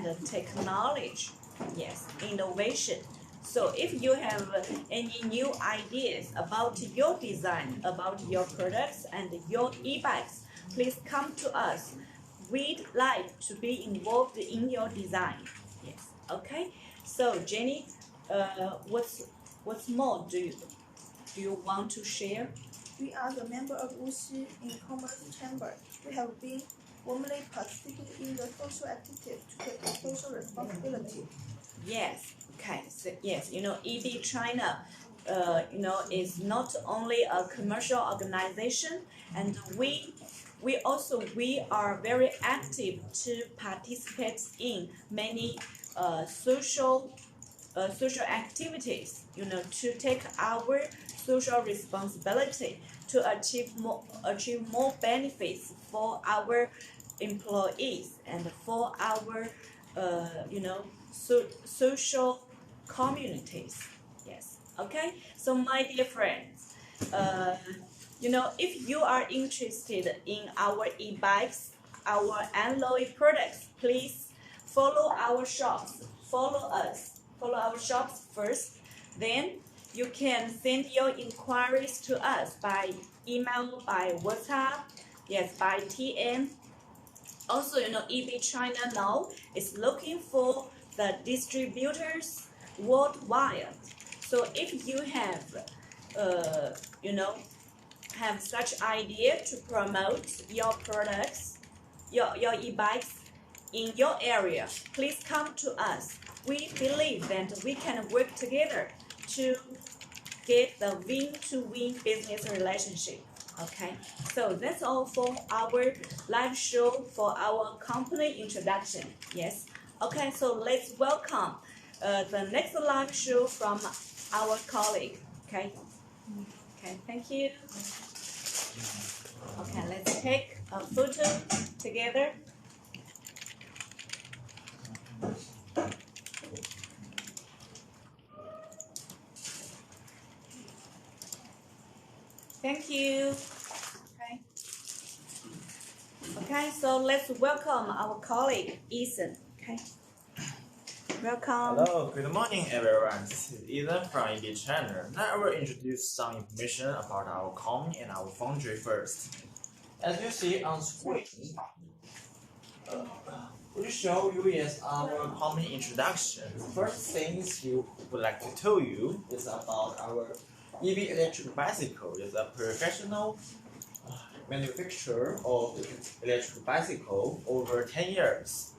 and technology, yes, innovation. So if you have any new ideas about your design, about your products and your e-bikes, please come to us. We'd like to be involved in your design. Yes, okay. So Jenny, what's more do you want to share? We are the member of Wuxi in Commerce Chamber. We have been warmly participating in the social activities to take social responsibility. Yes. Okay. So yes, EB China, is not only a commercial organization, and we are very active to participate in many social activities. To take our social responsibility to achieve more benefits for our employees and for our social communities. Yes. Okay. So my dear friends, if you are interested in our e-bikes, our alloy products, please follow our shops. Follow us. Follow our shops first. Then you can send your inquiries to us by email, by WhatsApp, yes, by TM. Also, EB China now is looking for the distributors worldwide. So if you have, have such idea to promote your products, your e-bikes in your area, please come to us. We believe that we can work together to get the win-to-win business relationship. Okay, so that's all for our live show for our company introduction. Yes. Okay, so let's welcome the next live show from our colleague. Okay. Okay, thank you. Okay, let's take a photo together. Thank you. Okay. Okay, so let's welcome our colleague, Ethan. Okay. Welcome. Hello, good morning everyone. This is Ethan from EB China. Now I will introduce some information about our company and our foundry first. As you see on screen, we show you is our company introduction. First things you would like to tell you is about our EV electric bicycle. It's a professional manufacturer of electric bicycle over 10 years.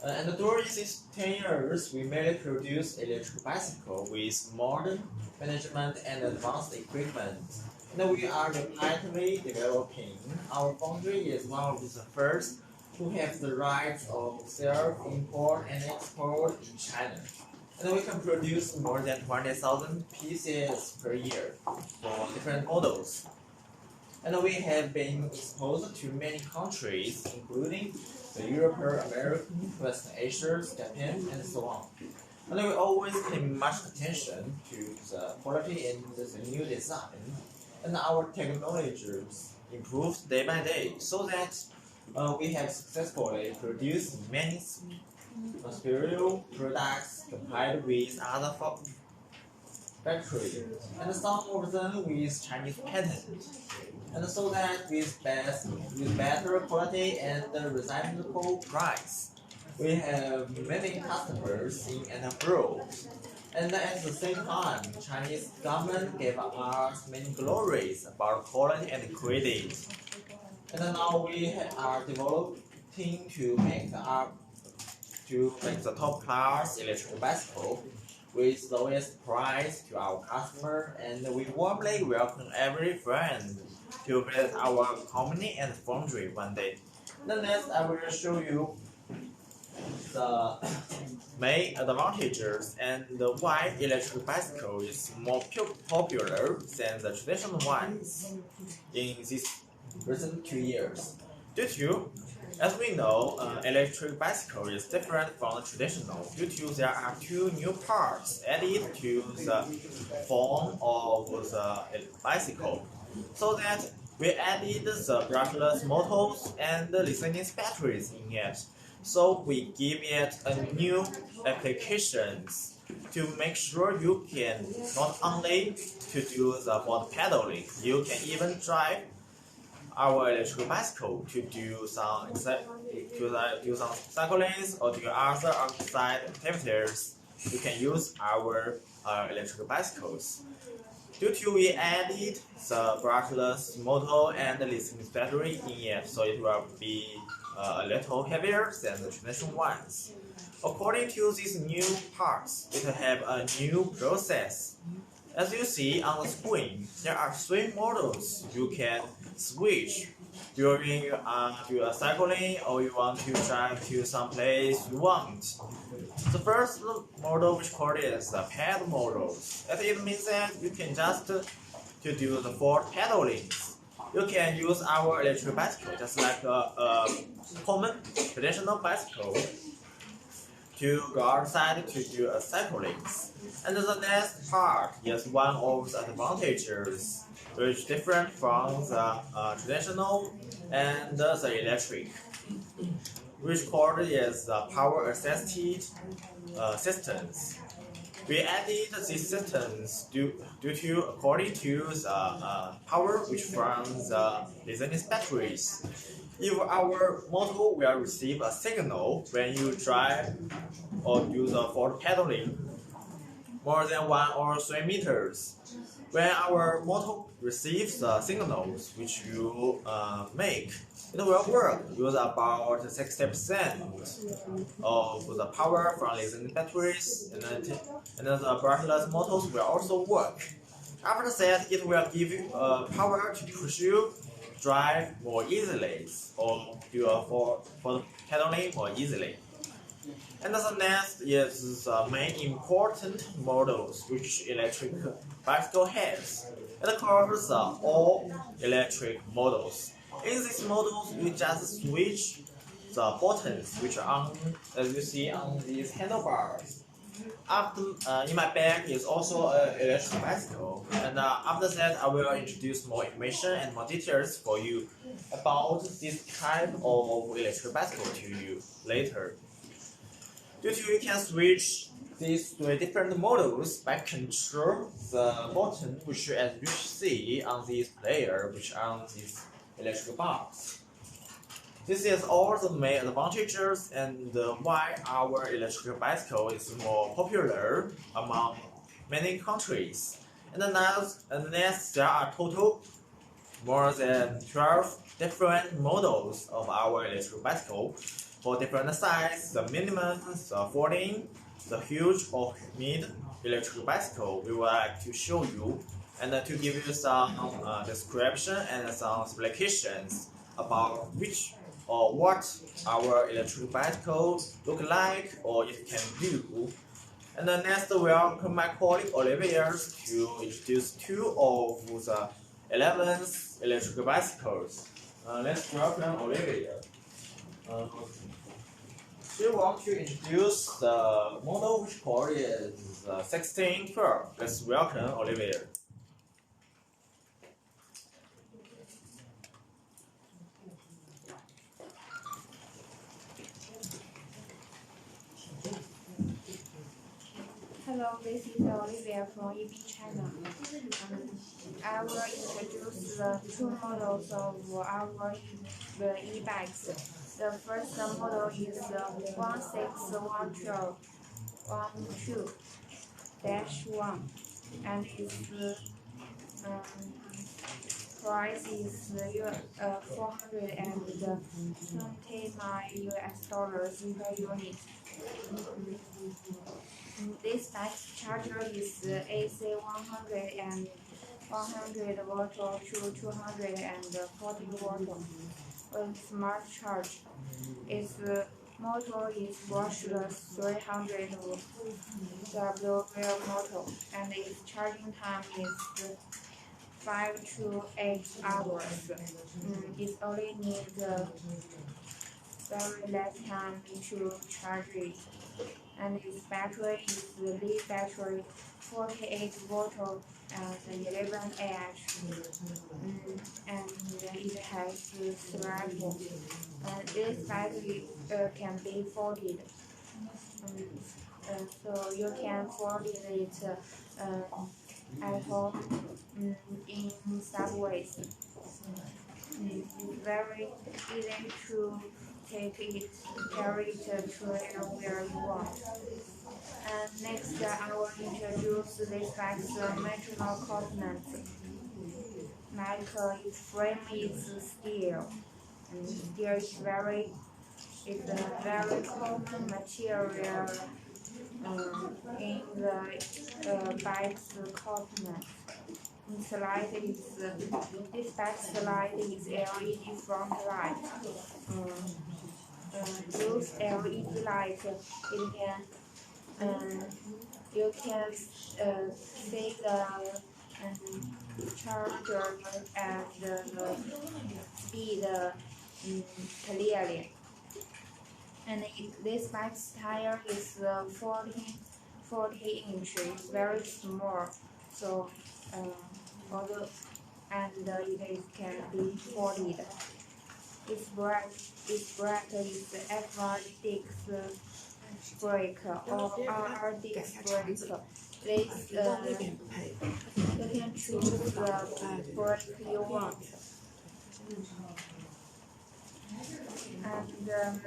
And during these 10 years, we mainly produce electric bicycle with modern management and advanced equipment. And we are rapidly developing. Our foundry is one of the first to have the rights of self-import and export in China. And we can produce more than 20,000 pieces per year for different models. And we have been exposed to many countries, including the Europe, American, Western Asia, Japan, and so on. And we always pay much attention to the quality and the new design. And our technologies improve day by day, so that we have successfully produced many superior products compared with other factories, and some of them with Chinese patent. And so that with better quality and reasonable price, we have many customers in and abroad. And at the same time, Chinese government gave us many glories about quality and credit. And now we are developing to make the top class electric bicycle with lowest price to our customer, and we warmly welcome every friend to visit our company and foundry one day. Then next I will show you the main advantages and why electric bicycle is more popular than the traditional ones in these recent 2 years. As we know, electric bicycle is different from the traditional due to there are 2 new parts added to the form of the bicycle, so that we added the brushless motors and the lithium batteries in it. So we give it a new applications to make sure you can not only to do the board pedaling, you can even drive our electric bicycle to do some cycling or do other outside activities. You can use our electric bicycles. Due to we added the brushless motor and the lithium battery in it, so it will be a little heavier than the traditional ones. According to these new parts, it have a new process. As you see on the screen, there are 3 models you can switch during do a cycling or you want to drive to some place you want. The first model which called is the pedal model. It means that you can just to do the 4 pedaling. You can use our electric bicycle just like a common traditional bicycle to go outside to do a cycling. And the next part is one of the advantages which different from the traditional and the electric, which called is the power assisted systems. We added these systems due to according to the power which from the lithium batteries. If our motor will receive a signal when you drive or do the forward pedaling more than 1 or 3 meters, when our motor receives the signals which you make, it will work with about 60% of the power from lithium batteries, and then the brushless motors will also work. After that, it will give you power to push you drive more easily or do for pedaling more easily. And the next is the main important models which electric bicycle has. It covers all electric models. In these models, you just switch the buttons which are on, as you see on these handlebars. After, in my bag is also an electric bicycle, and after that I will introduce more information and more details for you about this type of electric bicycle to you later. Due to you can switch these 3 different models by control the button which as you see on this player which on this electric bars. This is all the main advantages and why our electric bicycle is more popular among many countries. And next there are total more than 12 different models of our electric bicycle for different sizes, the minimum, the 14, the huge or mid electric bicycle we would like to show you and to give you some description and some explications about which or what our electric bicycle look like or it can do. And then next we welcome my colleague Olivia to introduce 2 of the 11th electric bicycles. Let's welcome Olivia. She wants to introduce the model which called is 1612. Let's welcome Olivia. Hello, this is Olivia from EB China. I will introduce the 2 models of our e-bikes. The first model is 16112-1, and its price is $429 per unit. This bike's charger is AC 100 and 100 volt to 240 volt with smart charge. Its motor is brushless 300 W real motor, and its charging time is 5 to 8 hours. It only needs very less time to charge it. And its battery is the lead battery, 48 volt and 11 Ah. And it has strap. And this battery can be folded. So you can fold it at home in subways. Very easy to take it, carry it to anywhere you want. And next, I will introduce this bag's material components. Like its frame is steel. Steel is it's a very common material in the bike's components. This bike's light is LED front light. Use LED light, you can see the charger and the speed clearly. And this bike's tire is 40 inches, very small. So although it can be folded. Its brake is F1 disc brake or RR disc brake. This you can choose the brake you want. And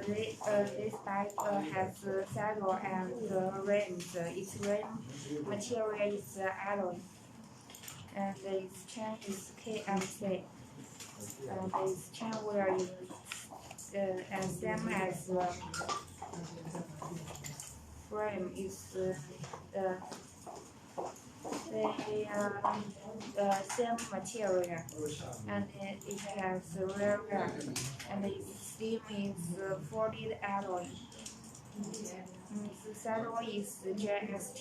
this bike has saddle and rims. Its rim material is alloy. And its chain is KMC. And its chain wheel is same as frame is same material, and it has rear rack, and its stem is folded alloy. Its saddle is JST.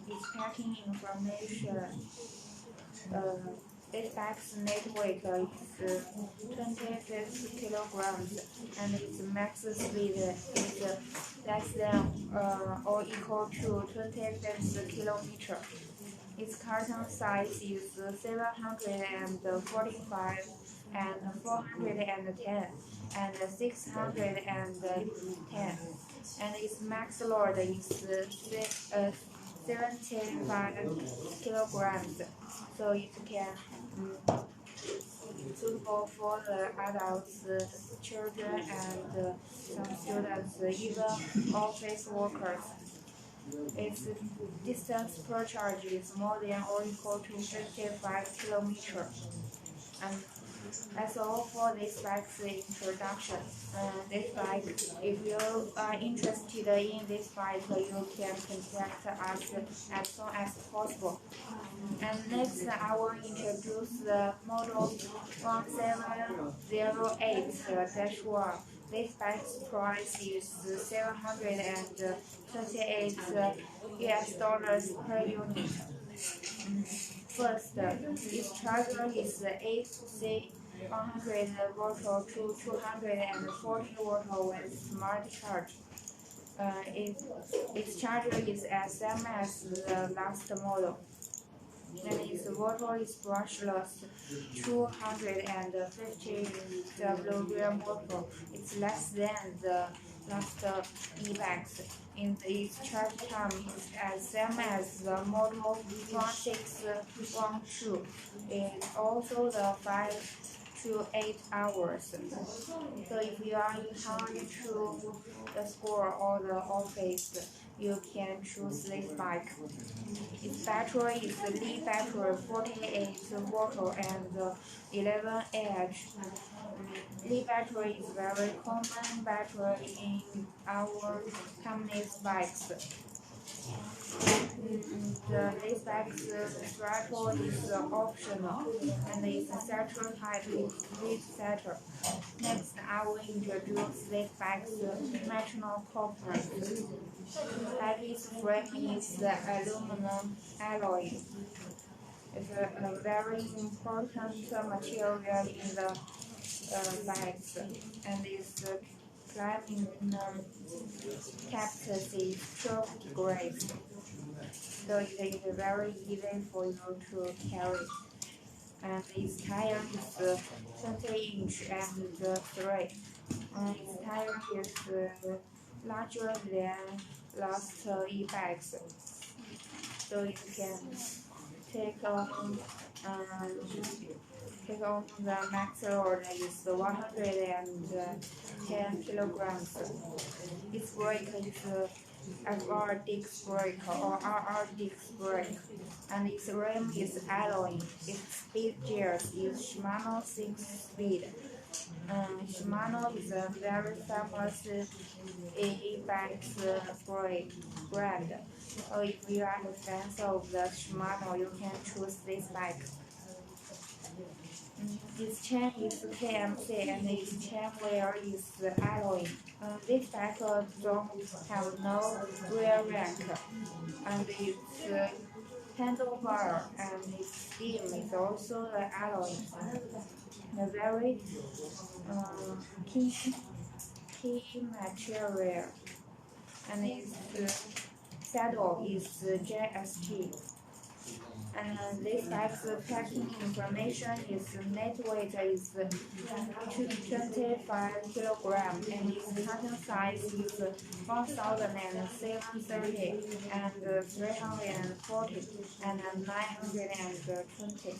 Its packing information. This bike's net weight is 26 kilograms, and its max speed is less than or equal to 26 kilometers. Its carton size is 745 and 410 and 610, and its max load is 75 kilograms, so it can suitable for the adults, children, and some students, even office workers. Its distance per charge is more than or equal to 55 kilometers. And that's all for this bike's introduction. This bike, if you are interested in this bike, you can contact us as soon as possible. And next, I will introduce the model 1708-1. This bike's price is $738 US per unit. First, its charger is AC 100 volt to 240 volt with smart charge. Its charger is as same as the last model. And its water is brushless, 250 W water. It's less than the last e-bikes. In its charge time is as same as the model 1612. It's also the 5 to 8 hours. So if you are in hurry to the school or the office, you can choose this bike. Its battery is the lead battery 48 volt and 11 Ah. Lead battery is very common battery in our company's bikes. This bike's throttle is optional, and its saddle type is reed saddle. Next, I will introduce this bike's material components. Bike's frame is the aluminum alloy. It's a very important material in the bikes, and its climbing capacity is 12 degrees, so it is very easy for you to carry. And its tire is 20 inch and straight. And its tire is larger than last e-bikes, so it can take on the max load is 110 kilograms. Its brake is FR disc brake or RR disc brake, and its rim is alloy. Its speed gears is Shimano 6-speed. Shimano is a very famous e-bike brand. So if you are a fan of the Shimano, you can choose this bike. Its chain is KMC and its chain wheel is alloy. This bike don't have no rear rack, and its handlebar and its stem is also the alloy. A very key material, and its saddle is JST. And this bike's packing information is net weight is 25 kilograms, and its carton size is 1,730 and 340 and 920.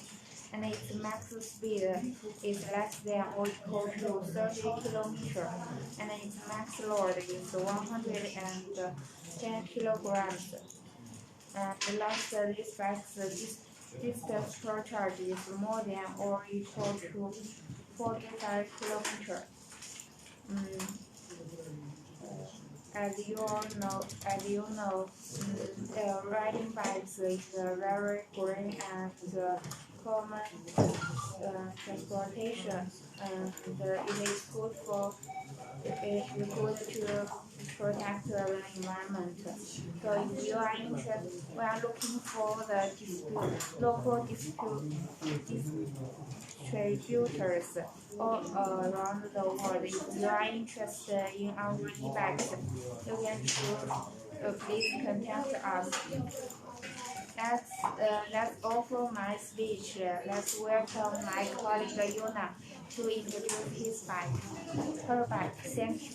And its max speed is less than or equal to 30 kilometers, and its max load is 110 kilograms. The last this bike's distance per charge is more than or equal to 45 kilometers. As you know, riding bikes is very green and common transportation, and it is good to protect the environment. So if you are interested, we are looking for the local distributors all around the world. If you are interested in our e-bikes, you can please contact us. That's all for my speech. Let's welcome my colleague Yuna to introduce her bike. Thank you.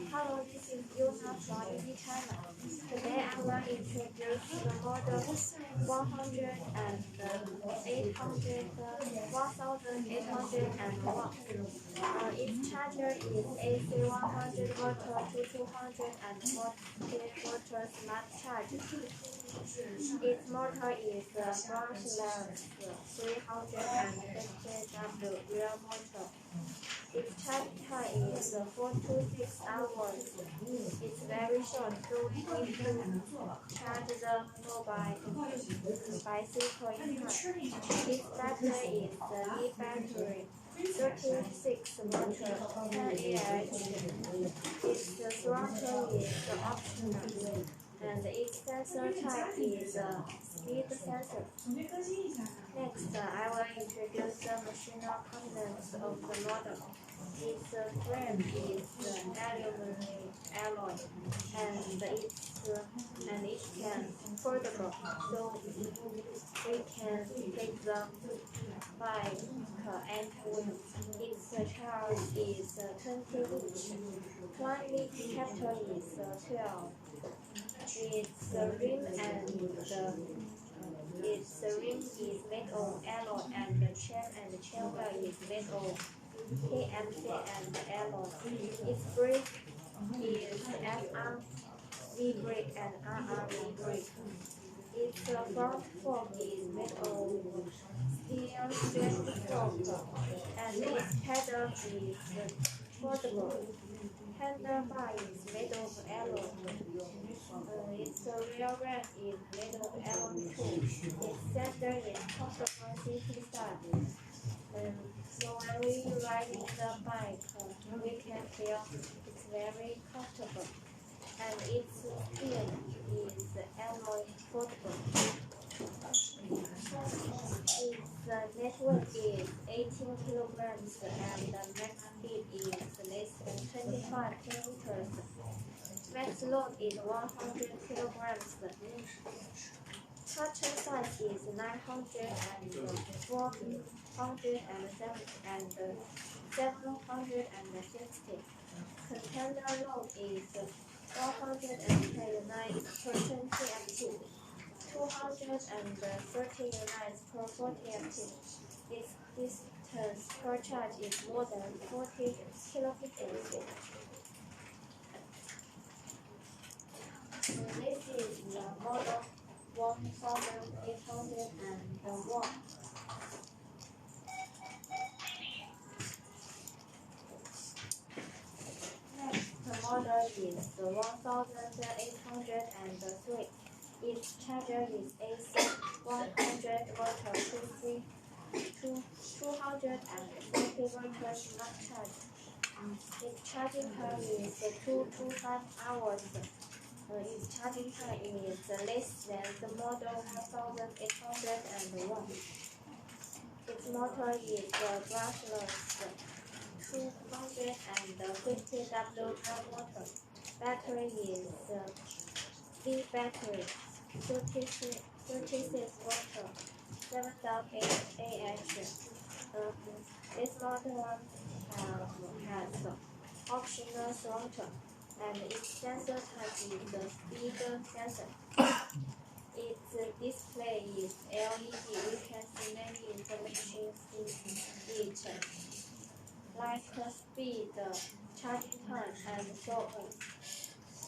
Hello, this is Yuna from EB China. Today I will introduce the model 100 and 800, 1801. Its charger is AC 100 watt to 240 watt smart charge. Its motor is brushless 350W rear motor. Its charge time is 4 to 6 hours. It's very short, so we need to charge the mobile bicycle in time. This battery is the e-battery, 36 motor 10 Ah. Its throttle is optional, and its sensor type is speed sensor. Next, I will introduce the machinery components of the model. Its frame is aluminum alloy, and it can foldable, so we can take the bike anywhere. Its charge is 20 inch. Climbing capital is 12. Its rim and Its rim is made of alloy and the chain and the chain wheel is made of KMC and alloy. Its brake is FRV brake and RRV brake. Its front fork is made of steel strength fork and its pedal is foldable. Handlebar is made of alloy. Its rear rack is made of alloy too. Its center is comfortable sitting style. So when we ride in the bike, we can feel it's very comfortable. And its steel is alloy foldable. Its net weight is 18 kilograms and the max speed is less than 25 kilometers. Max load is 100 kilograms. Clutch size is 900 and 400 and 760. Container load is 129 per 20 ft. 230 units per 40 ft. Its distance per charge is more than 40 kilometers. This is the model 1801. Next model is the 1803. Its charger is AC 100 volt PC 240 volts not charge. Its charging time is 2 to 5 hours. Its charging time is less than the model 1801. Its motor is brushless 250 W motor. Battery is V battery 36 volt 7.8 Ah. This motor has optional throttle and its sensor type is the speed sensor. Its display is LED. We can see many information in it, like speed, charging time, and so on.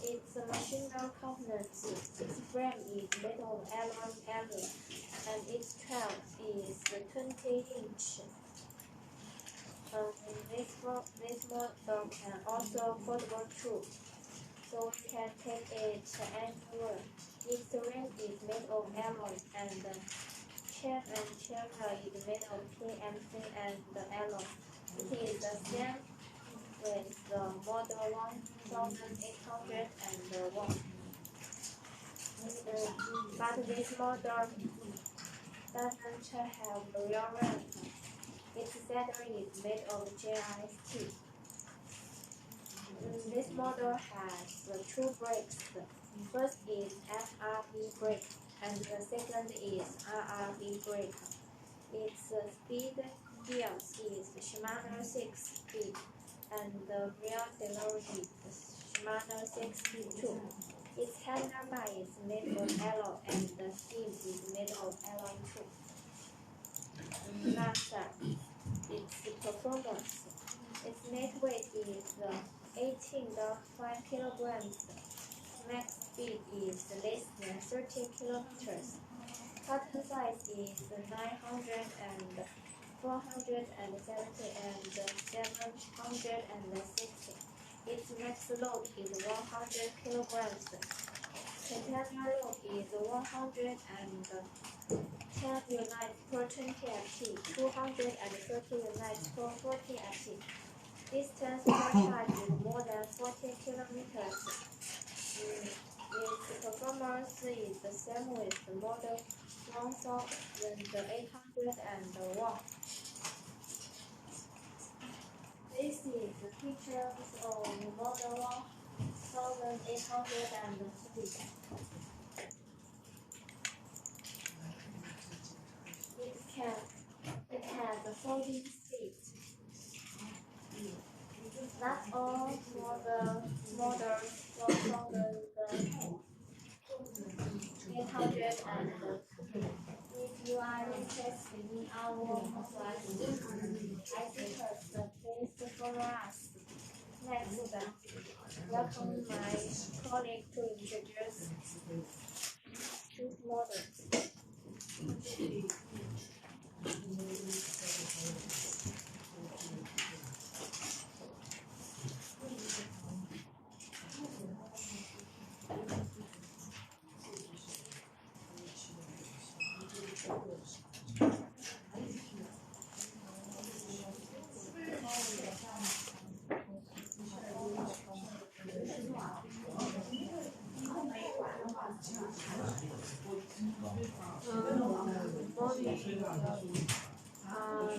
Its machinery components, its frame is made of alloy, and its trail is 20-inch. This model can also foldable too, so we can take it anywhere. Its rim is made of alloy, and the chain is made of KMC and alloy. It is the same with the model 1801. But this model doesn't have rear ramp. Its saddle is made of JIST. This model has two brakes. First is FRV brake and the second is RRV brake. Its speed gears is Shimano 6-speed and the rear derailleurs is Shimano 6-speed too. Its handlebar is made of alloy and the stem is made of alloy too. Last its performance. Its net weight is 18.5 kilograms. Max speed is less than 30 kilometers. Clutch size is 900 and 470 and 760. Its max load is 100 kilograms. Container load is 110 units per 20 ft, 230 units per 40 ft. Distance per charge is more than 40 kilometers. Its performance is the same with the model 1801. This is the pictures of model 1803. It has a folding seat. That's all for the model 1803. welcome my colleague to introduce this model.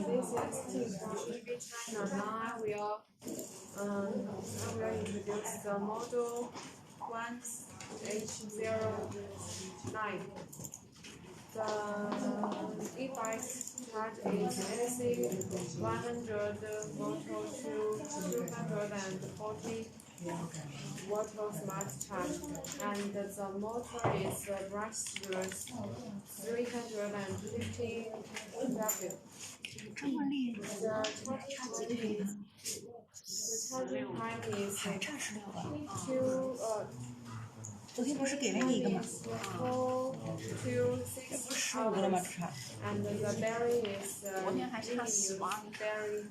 This is Steve from EB China. Now I will introduce the model 1H09. The e-bike charge is AC 100 watt to 240 watt smart charge, and the motor is brushless 350 W. The charging time is 4 to 6 hours, and the battery is lithium battery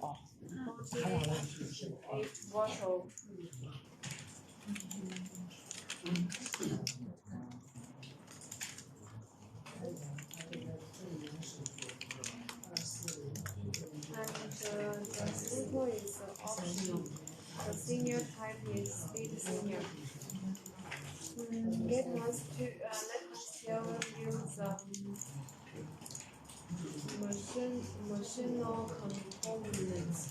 48 watt. And the simple is optional. The senior type is speed senior. Let us tell you the machinal components.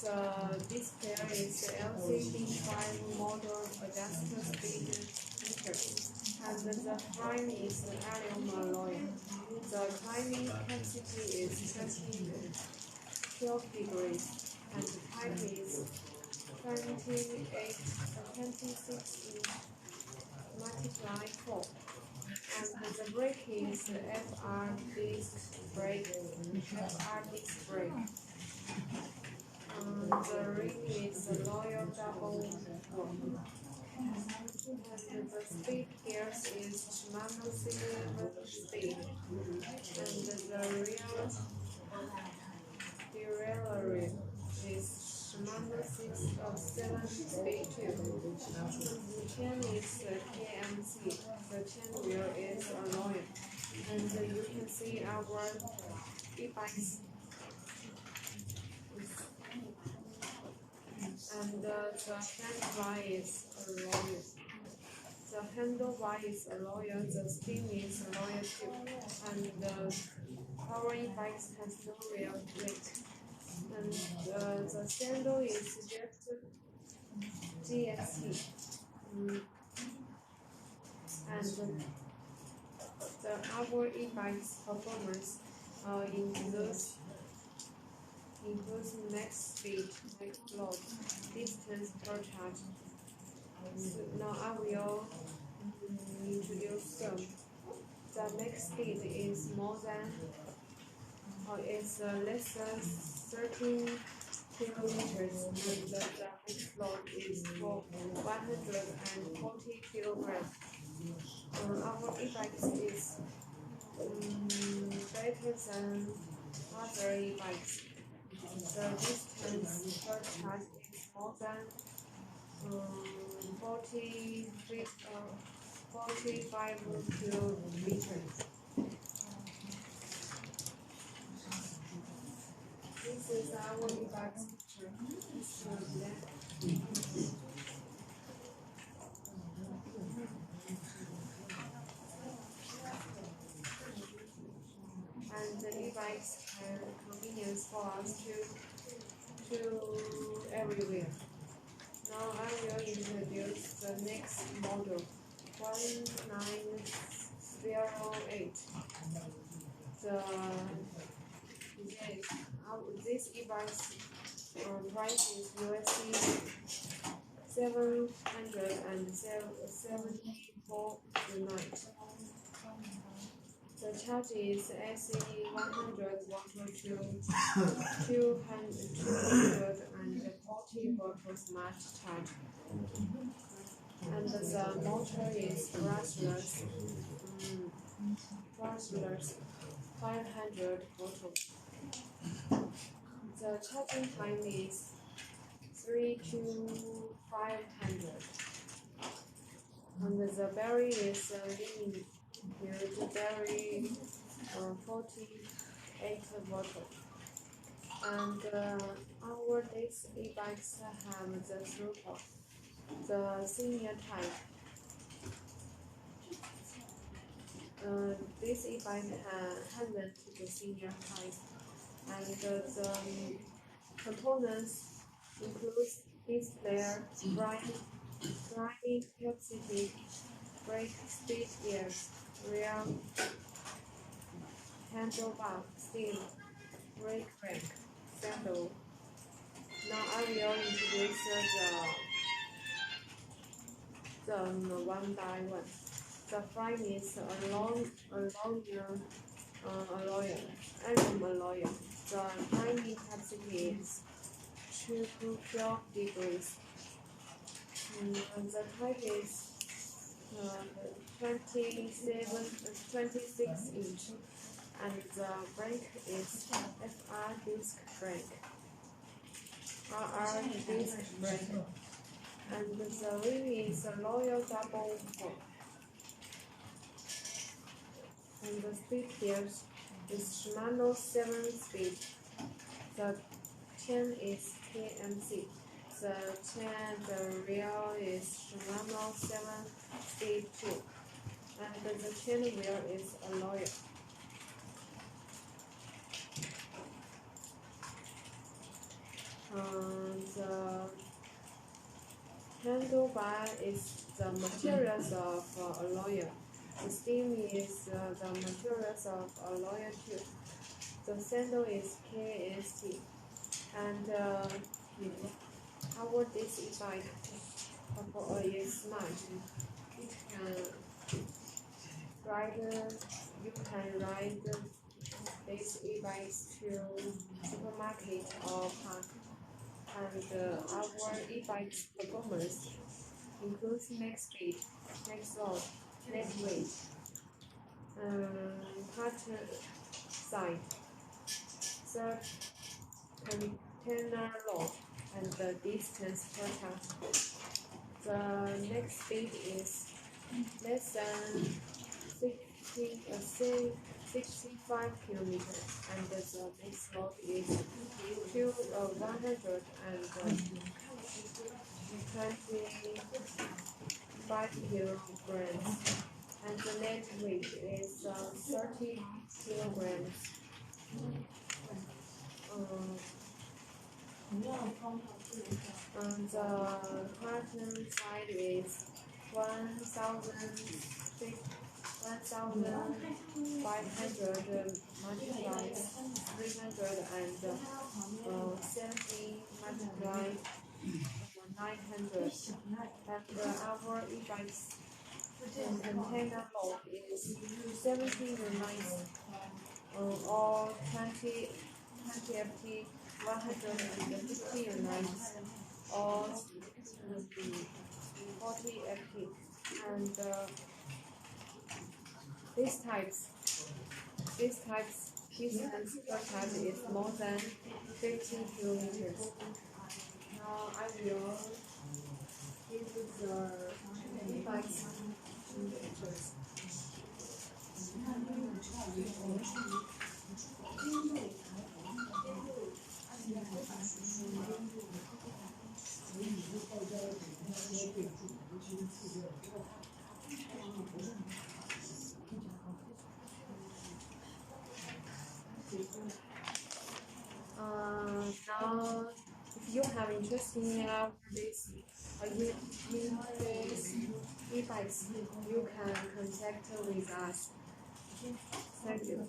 The display is LCD 5 motor adjuster speed meter, and the frame is aluminum alloy. The climbing capacity is 12 degrees, and the pipe is 26 inch multiply 4. And the brake is FR disc brake. The ring is loyal double one. And the speed gears is Shimano 7 speed. And the rear derailleur is Shimano 7 speed too. The chain is KMC. The chain wheel is alloy. And you can see our e-bikes. And the handlebar is alloy. The handlebar is alloy. The stem is alloy too. And our e-bikes has no real weight. And the sandal is just GST. And our e-bikes performance includes max speed, max load, distance per charge. So now I will introduce them. The max speed is less than 13 kilometers, and the max load is for 140 kilograms. Our e-bikes is better than other e-bikes. The distance per charge is more than 45 kilometers. This is our e-bike's picture. And the e-bikes have convenience for us to everywhere. Now I will introduce the next model, 1908. This e-bike's price is USD 774 unit. The charge is AC 100 watt to 240 volts max charge. And the motor is brushless 500 volts. The charging time is 3 to 500. And the battery is limited battery 48 volts. And our these e-bikes have the throughput, the senior type. This e-bike hasn't the senior type, and the components include display, driving capacity, brake speed gears, rear handlebar, steam, brake crank, saddle. Now I will introduce the one by one. The frame is iron alloy. The priming capacity is 12 degrees. The type is 26 inch, and the brake is FR disc brake. And the rim is a loyal double fork. And the speed gears is Shimano 7-speed. The chain is KMC. The rear is Shimano 7-speed too. And the chain wheel is alloy. The handlebar is the materials of alloy. The steam is the materials of alloy too. The saddle is KST. And our this e-bike is smart. You can ride these e-bikes to supermarket or park. And our e-bike's performance includes max speed, max load, net weight, partner side, third container load, and the distance per charge. The next speed is less than 65 kilometers, and the next load is 125 kilograms, and the net weight is 30 kilograms. And the partner side is 1,500 multiplied 370 multiplied 900. And our e-bike's container load is 70 units or 20 FT, 150 units or 40 FT. And these types distance per type is more than 50 kilometers. Now I will give the e-bikes pictures. Now, if you have interest in this e-bikes, you can contact with us. Thank you.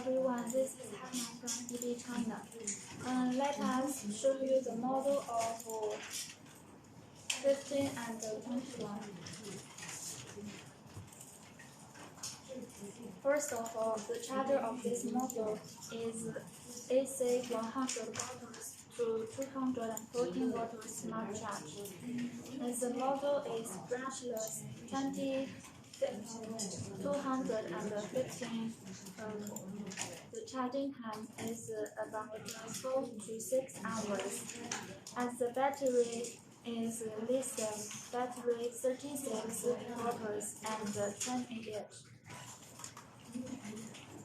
everyone, this is Hannah from EB China. Let us show you the model of 15 and 21. First of all, the charger of this model is AC 100 watts to 214 watts smart charge. And the model is brushless 215. The charging time is about 4 to 6 hours. As the battery is lithium battery 36 watts and 20 amp.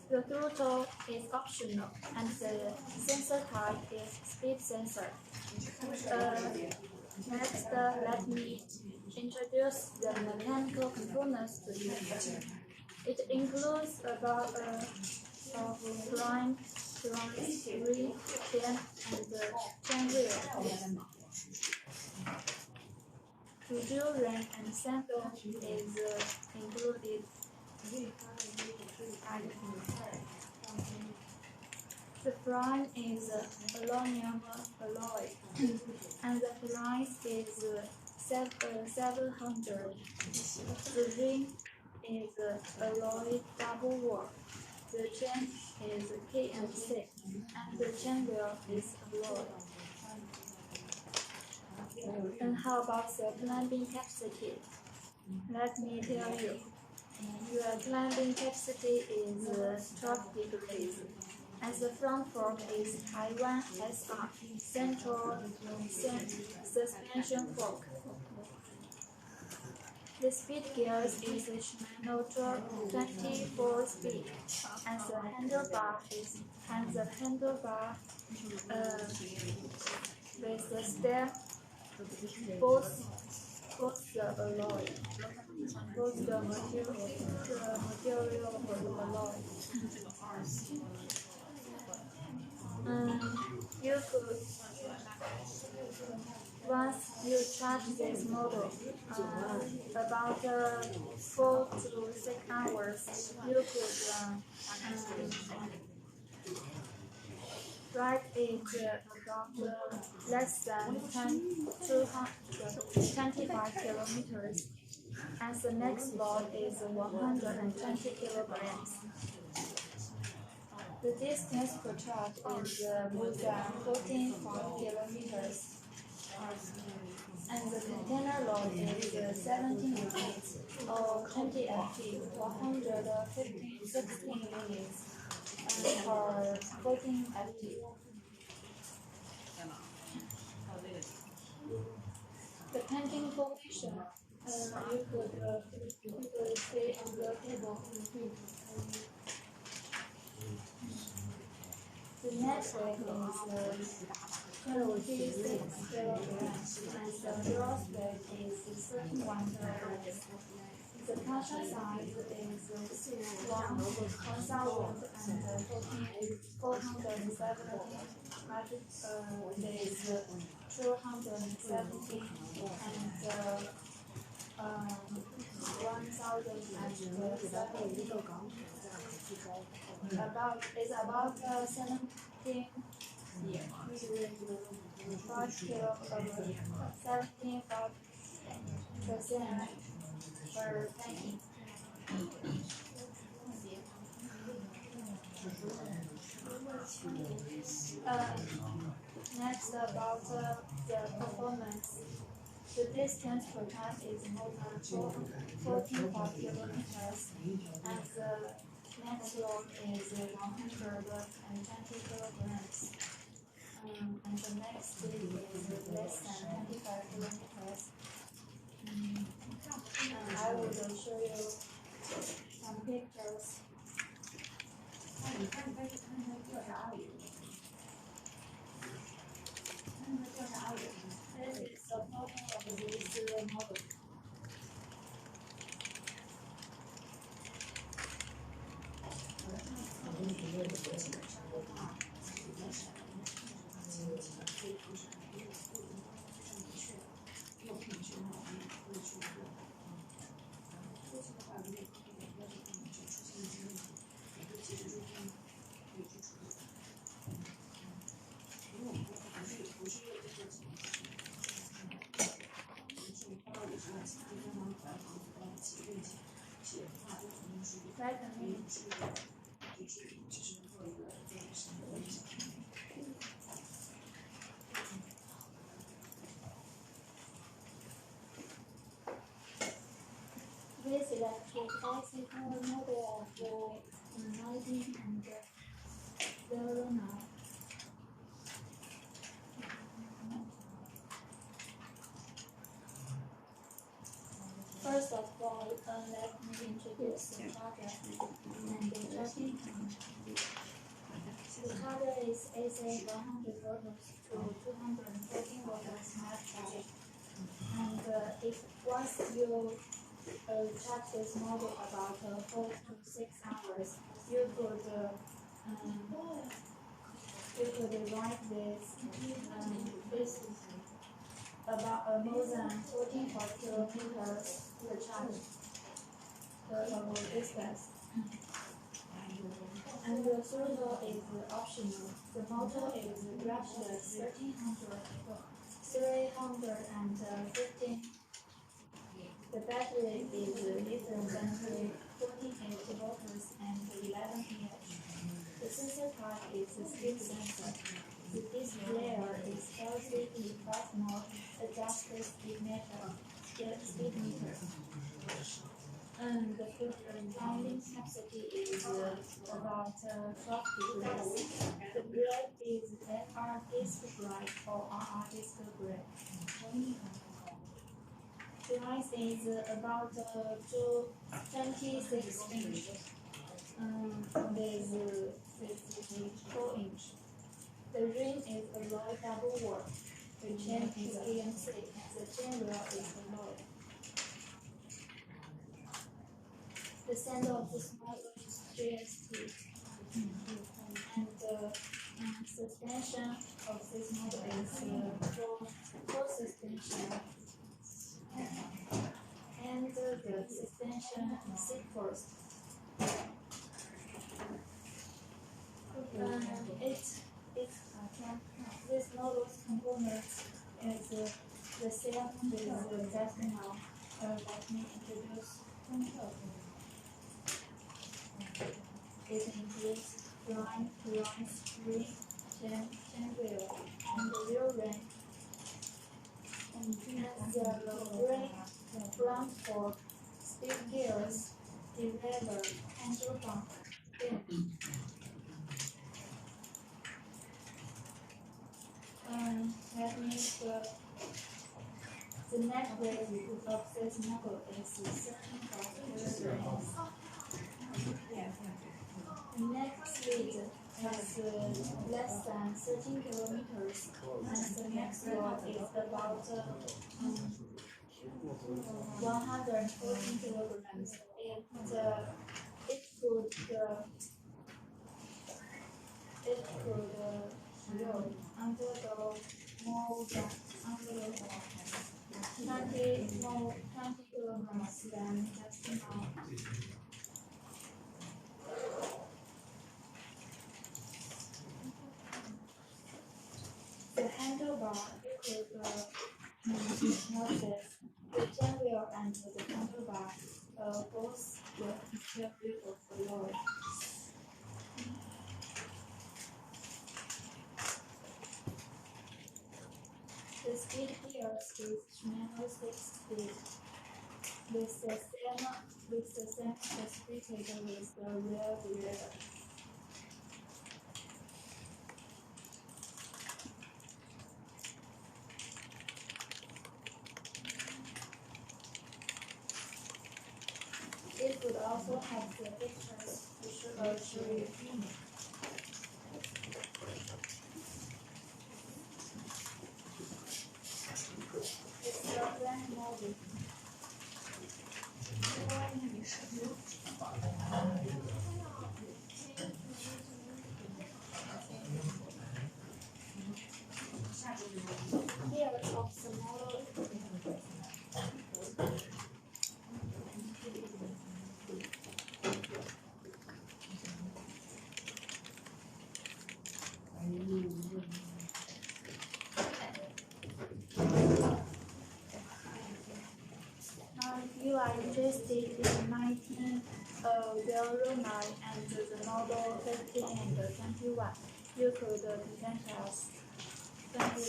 The throttle is optional and the sensor type is speed sensor. Next, let me introduce the mechanical components to you. It includes about prime, ring, chain, and chain wheel. To do ring and sandal is included. The frame is aluminum alloy, and the price is 700. The ring is alloy double wall. The chain is KMC, and the chain wheel is alloy. And how about the climbing capacity? Let me tell you. The climbing capacity is 12 degrees. As the front fork is Taiwan SR, central suspension fork. The speed gears is Shimano 24 speed, and the handlebar with the stem, both the alloy, both the material of the alloy. You could, once you charge this model, about 4 to 6 hours, you could ride it about less than 25 kilometers, and the next load is 120 kilograms. The distance per charge is more than 14.5 kilometers, and the container load is 17 units or 20 ft, 116 units for 14 ft. The painting condition you could see on the table. The net weight is 26 kilograms and the gross weight is 31 kilograms. The partial size is 1,470 is 270 and 1,070. About 17 17% for painting. Next, about the performance. The distance per time is more than 14.5 kilometers, and the next load is 120 kilograms. And the next speed is less than 25 kilometers. And I will show you some pictures. This is the photo of this model. recommend. This electric bicycle model for 19 and Verona. First of all, let me introduce the charger and the charging time. The charger is AC 100 volts to 214 volts max, and once you charge this model about 4 to 6 hours, you could ride this about more than 45 kilometers per charge over distance. And the throttle is optional. The motor is brushless 315. The battery is lithium battery 48 volts and 11 Ah. The sensor type is a speed sensor. The display is LCD plasma adjusted speed meter. And the driving capacity is about 12 degrees. The brake is FR disc brake or RR disc brake. Price is about 26 inch. With 54 inch. The rim is alloy double work. The chain is EMC. The chain wheel is alloy. The center of this model is GST. And the suspension of this model is full suspension. And the suspension seat first. This model's components is the same with decimal. Let me introduce. It includes line, ring, chain wheel, and the rear ring. And the brake, front fork, speed gears, derailleur, handlebar, that means the neck weight of this model is 35 kilograms. The neck speed is less than 13 kilometers, and the next load is about 114 kilograms. It could undergo more than 20 kilograms than just now. The handlebar could notice the chain wheel and the handlebar both with material of alloy. The speed gears is Shimano 6-speed with the same specification with the rear derailleur. It would also have the pictures to show you. It's a brand model. Here of the model. road 9 and the model 15 and 21. You could present us. Thank you.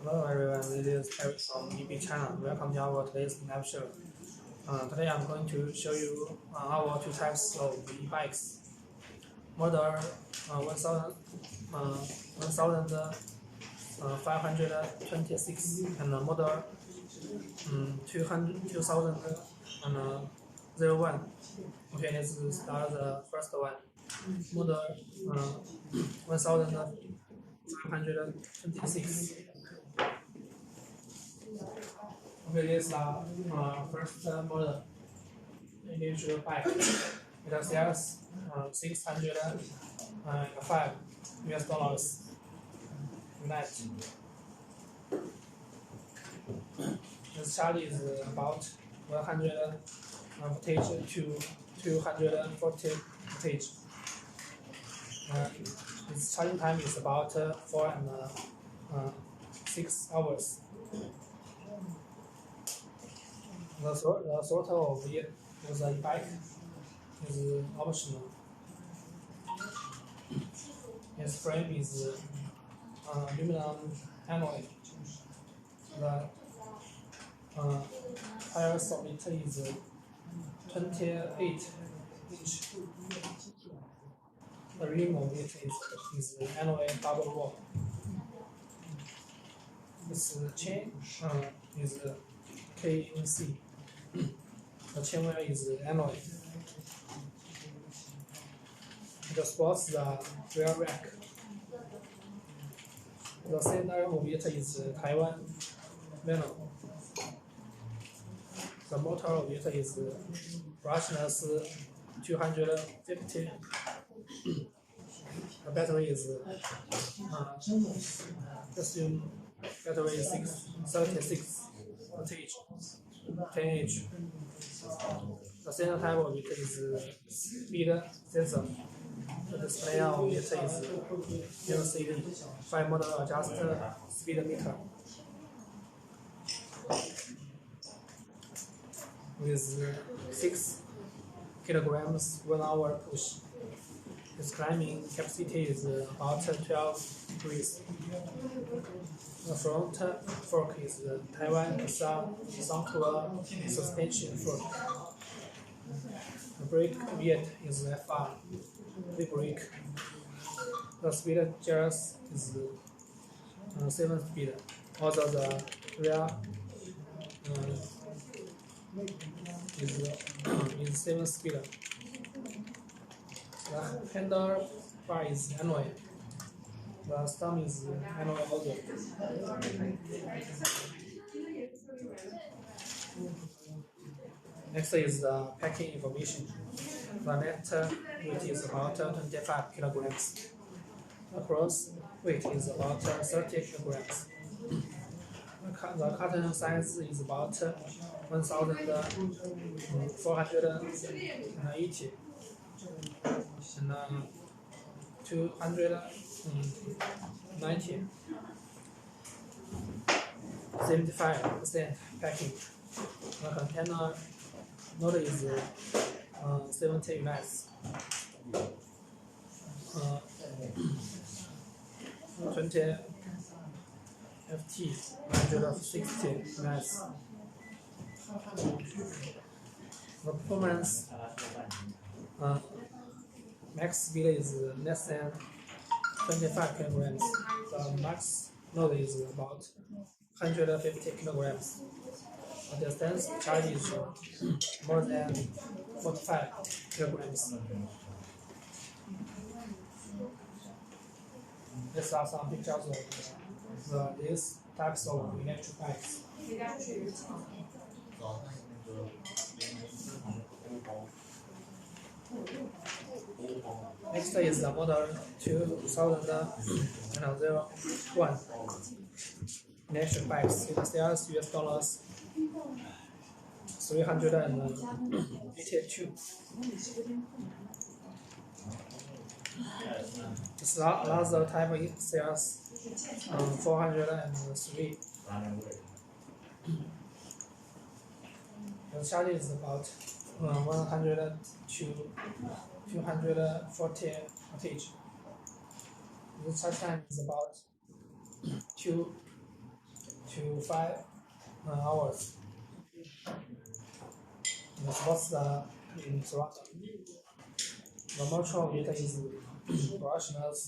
Hello everyone, this is Eric from EB China. Welcome to our today's live show. Today I'm going to show you our two types of e-bikes. Model 1526 and model 2001. Okay, let's start the first one. Model 1526. Okay, this is the first model. Individual bike. It sells $605 net. This charge is about 100 voltage to 240 voltage. Its charging time is about 4 and 6 hours. The throttle of the e-bike is optional. Its frame is aluminum alloy. The tires of it is 28 inch. The rim of it is alloy double wall. This chain is KNC. The chain wheel is alloy. It sports the rear rack. The center of it is Taiwan vinyl. The motor of it is brushless 250. The battery is assume battery is 36 voltage, 10H. The center type of it is speed sensor. The display of it is LCD 5-modal adjust speed meter. With 6 kilograms 1 hour push. Its climbing capacity is about 12 degrees. The front fork is Taiwan Soundcore suspension fork. The brake weight is FR. The brake. The speed gears is 7 speed. Also the rear is 7 speed. The handlebar is alloy. The stem is alloy also. Next is the packing information. The net weight is about 25 kilograms. The gross weight is about 30 kilograms. The carton size is about 1,480 and 290. 75% packing. The container load is 70 units. 20 FT 160 units. The performance max speed is less than 25 kilograms. The max load is about 150 kilograms. The distance charge is more than 45 kilograms. These are some pictures of these types of electric bikes. Next is the model 2001 electric bikes. It sells US $382. This other type it sells 403. The charge is about 100 to 240 wattage. The charge time is about 2 to 5 hours. The sports in Toronto. The motor weight is brushless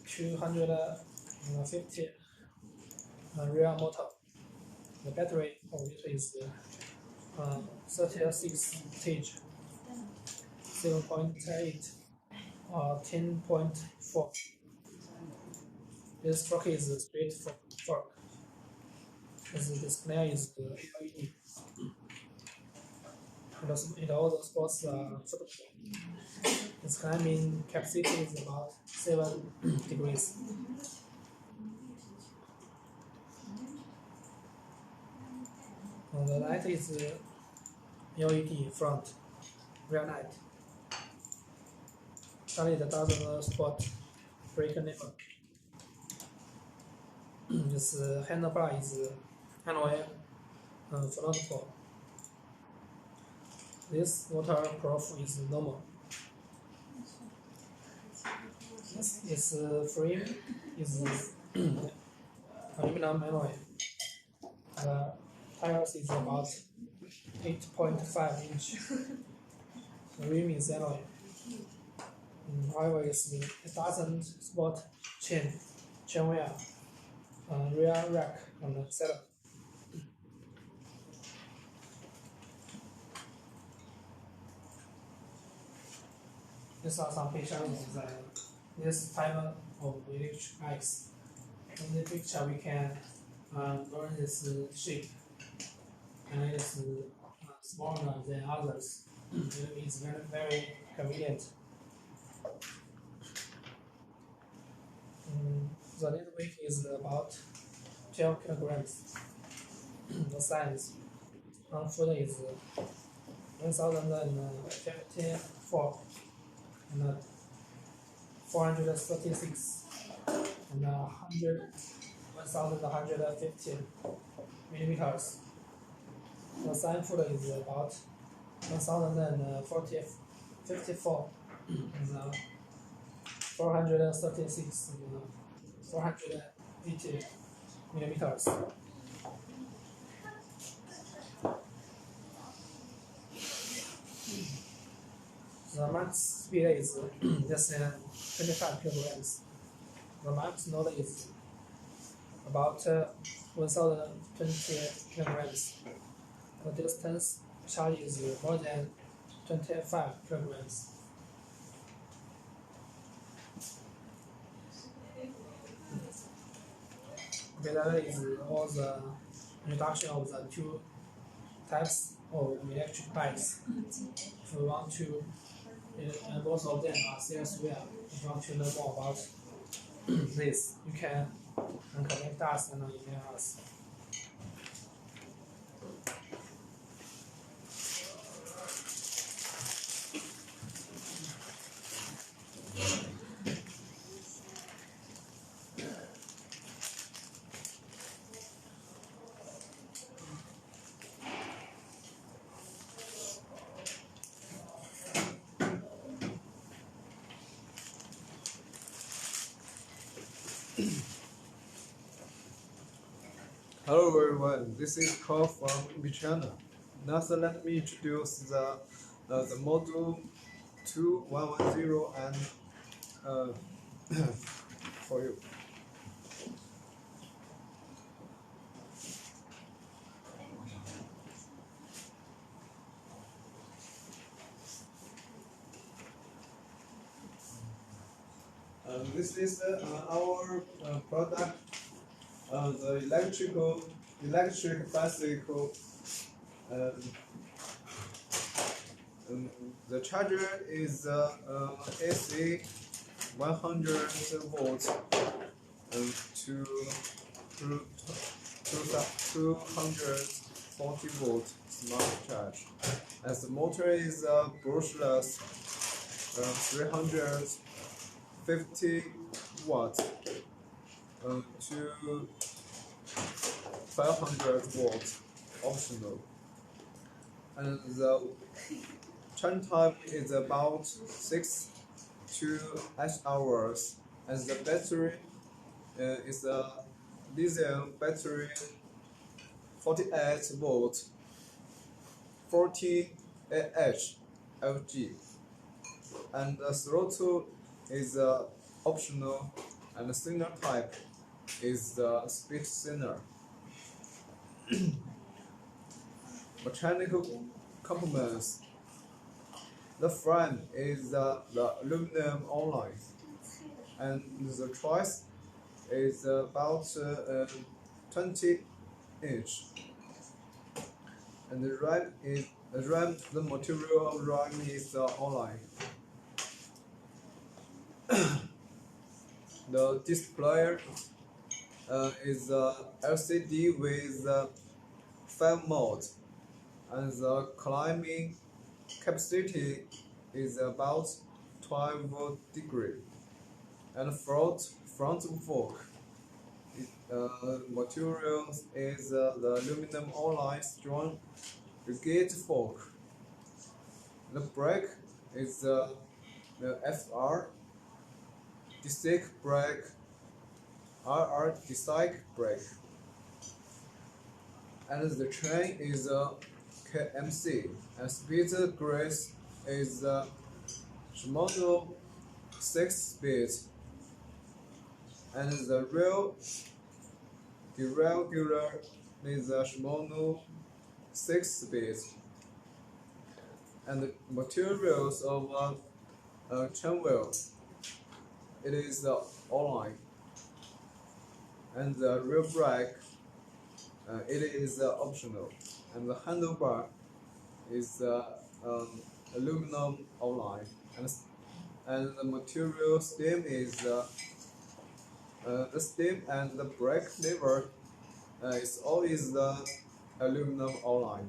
250 rear motor. The battery of it is 36 stage, 7.8 or 10.4. This fork is a straight fork. The display is LED. It also supports football. Its climbing capacity is about 7 degrees. The light is LED front, rear light. Charlie doesn't support brake lever. This handlebar is alloy frontfall. This waterproof is normal. Its frame is aluminum alloy. The tires is about 8.5 inch. The rim is alloy. However, it doesn't support chain wheel, rear rack, and setup. These are some pictures of this type of electric bikes. In the picture, we can learn this shape, and it is smaller than others. It's very convenient. The net weight is about 12 kilograms. The size on foot is 1054 and 436 and 1150 millimeters. The side foot is about 1054 and 436 and 480 millimeters. The max speed is less than 25 kilograms. The max load is about 1020 kilograms. The distance charge is more than 25 kilograms. Okay, that is all the introduction of the two types of electric bikes. If you want to, and both of them are sales well. If you want to know more about this, you can contact us and email us. Hello everyone, this is Carl from China. Now let me introduce the module 2110 and for you. This is our product, the electric bicycle. The charger is AC 100 volts to 240 volt smart charge. As the motor is brushless, 350 watts to 500 volts optional, and the charging time is about 6 to 8 hours, and the battery is a lithium battery, 48 volt, 40 Ah Fg, and the throttle is optional, and the cylinder type is the speed cylinder. Mechanical components. The frame is the aluminum alloy, and the choice is about 20 inch. And the the material of ram is alloy. The display is LCD with 5 modes, and the climbing capacity is about 12 degrees. And front fork materials is the aluminum alloy strong rigid fork. The brake is the FR disc brake, RR disc brake, and the chain is KMC, and speed grace is Shimano 6-speed, and the real derailleur is Shimano 6-speed, and the materials of chain wheel, it is the alloy, and the rear brake it is optional, and the handlebar is aluminum alloy, and the material stem is the stem and the brake lever is always the aluminum alloy.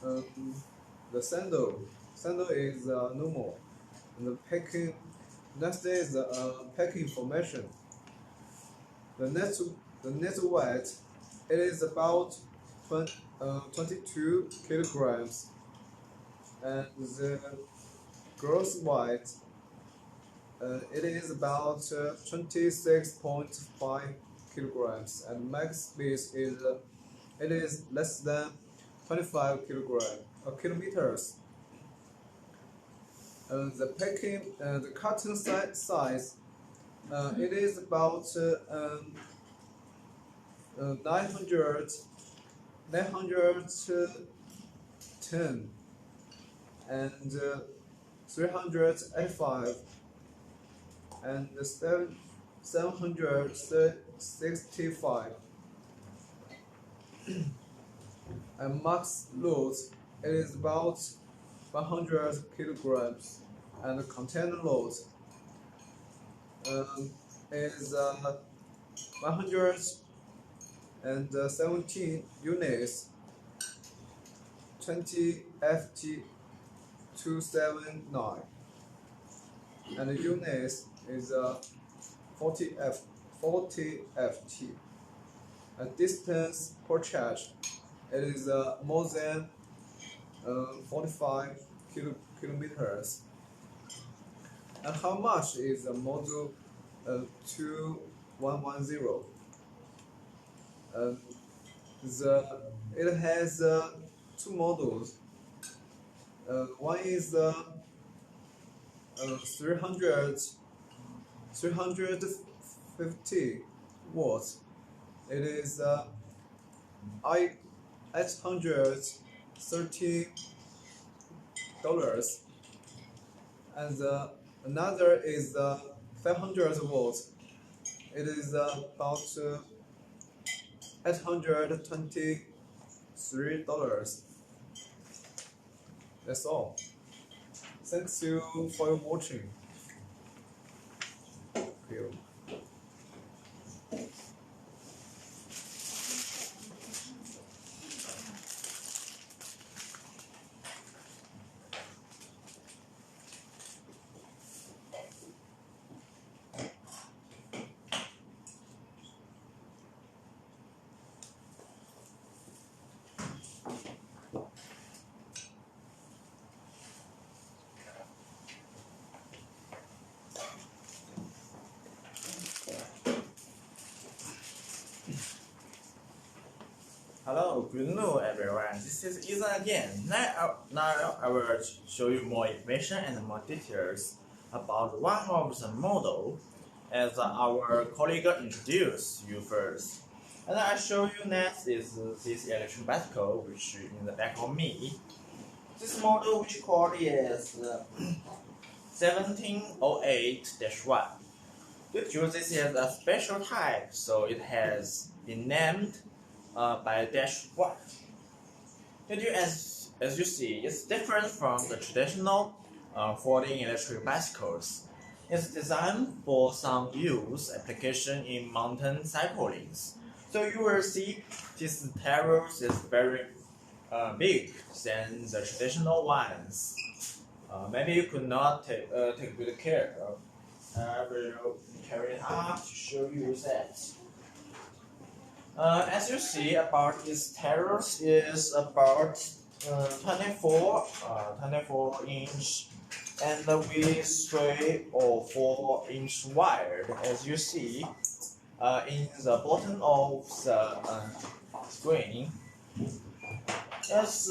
The sandal is normal, and the packing. Next is packing information. The net weight, it is about 22 kilograms, and the gross weight it is about 26.5 kilograms, and max speed is it is less than 25 kilometers. The packing, the carton size, it is about 910 and 385 and 765. And max load, it is about 100 kilograms, and the container load is 117 units, 20 FT 279, and the units is 40 FT. And distance per charge, it is more than 45 kilometers. And how much is the module 2110? it has two models. One is 350 watts. It is $830, and another is 500 watts. It is about $823. That's all. Thanks you for your watching. Thank you. Hello, good noon everyone. This is Ethan again. Now I will show you more information and more details about one of the model as our colleague introduced you first. And I show you next is this electric bicycle which is in the back of me. This model which called is 1708-1. Due to this is a special type, so it has been named by -1. As you see, it's different from the traditional folding electric bicycles. It's designed for some use application in mountain cycling. So you will see this tires is very big than the traditional ones. Maybe you could not take good care of. I will carry it up to show you that. As you see, about this tires is about 24 inch and with 3 or 4 inch wide. As you see in the bottom of the screen, it's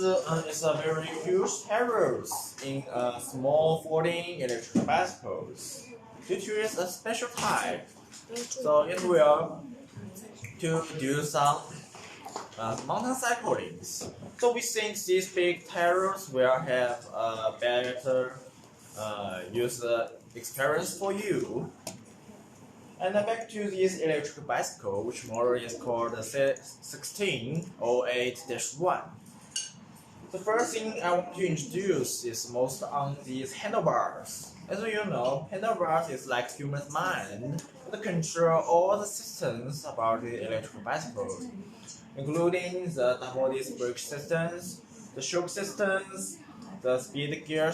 a very huge tires in small folding electric bicycles. Due to it's a special type, so it will to do some mountain cycling. So we think these big tires will have a better user experience for you. And back to this electric bicycle, which model is called 1608-1. The first thing I want to introduce is most on these handlebars. As you know, handlebars is like human mind. It controls all the systems about the electric bicycle, including the double disc brake systems, the shock systems, the speed gear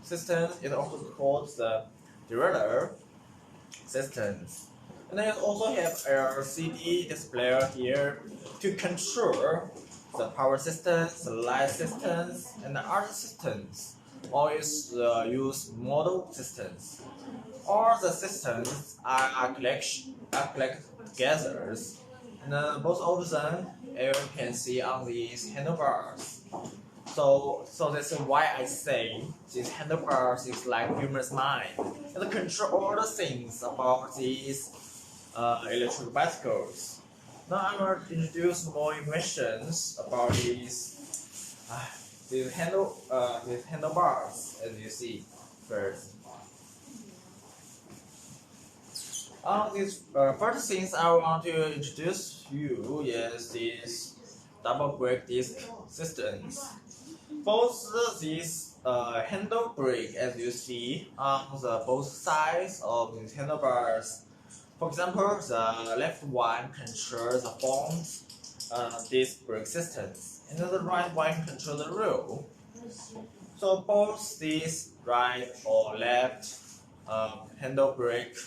systems. It also called the derailleur systems. And then it also have a LCD display here to control the power systems, the light systems, and the other systems. All is use model systems. All the systems are collected together, and both of them you can see on these handlebars. So that's why I say these handlebars is like human's mind. It control all the things about these electric bicycles. Now I will introduce more information about these handlebars, as you see first. These first things I want to introduce you is these double brake disc systems. Both these handle brake, as you see on the both sides of these handlebars. For example, the left one controls the front disc brake systems, and the right one controls the rear. So both these right or left handle brake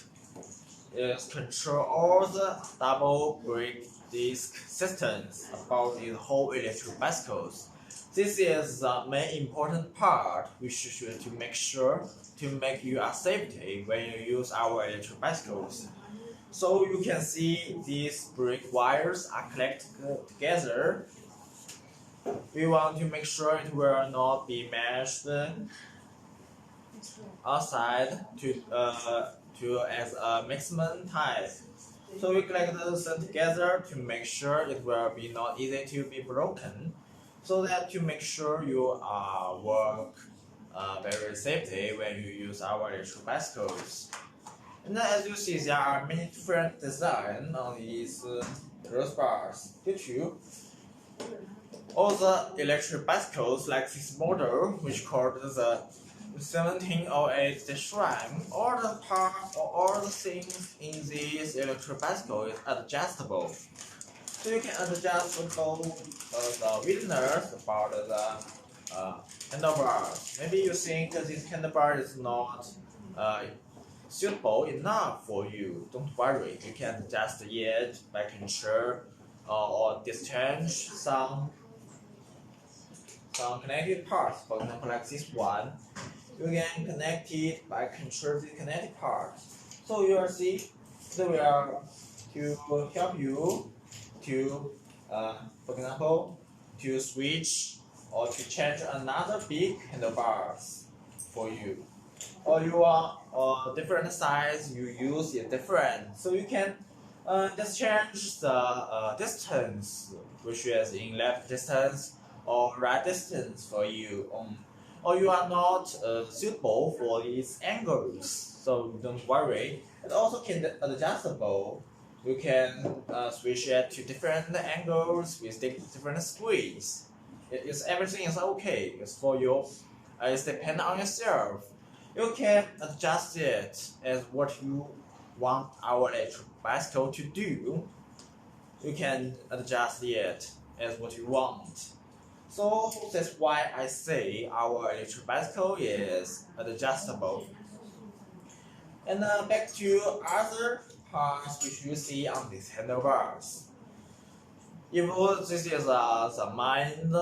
is control all the double brake disc systems about the whole electric bicycles. This is the main important part we should to make sure to make you a safety when you use our electric bicycles. So you can see these brick wires are connected together. We want to make sure it will not be meshed outside to as a maximum type. So we connect those together to make sure it will be not easy to be broken. So that to make sure you work very safely when you use our electric bicycles. And then as you see, there are many different designs on these rose bars. Due to all the electric bicycles like this model, which called the 1708-1, all the parts or all the things in this electric bicycle is adjustable. So you can adjust both the witness about the handlebars. Maybe you think this handlebar is not suitable enough for you. Don't worry, you can adjust it by control or discharge some connected parts. For example, like this one, you can connect it by control the connected part. So you will see they will to help you to, for example, to switch or to change another big handlebars for you. Or you want different size, you use it different. So you can just change the distance, which is in left distance or right distance for you. Or you are not suitable for these angles, so don't worry. It also can be adjustable. You can switch it to different angles with different squeeze. Everything is okay. It's for you. It's depend on yourself. You can adjust it as what you want our electric bicycle to do. You can adjust it as what you want. So that's why I say our electric bicycle is adjustable. And back to other parts which you see on these handlebars. If this is the mind,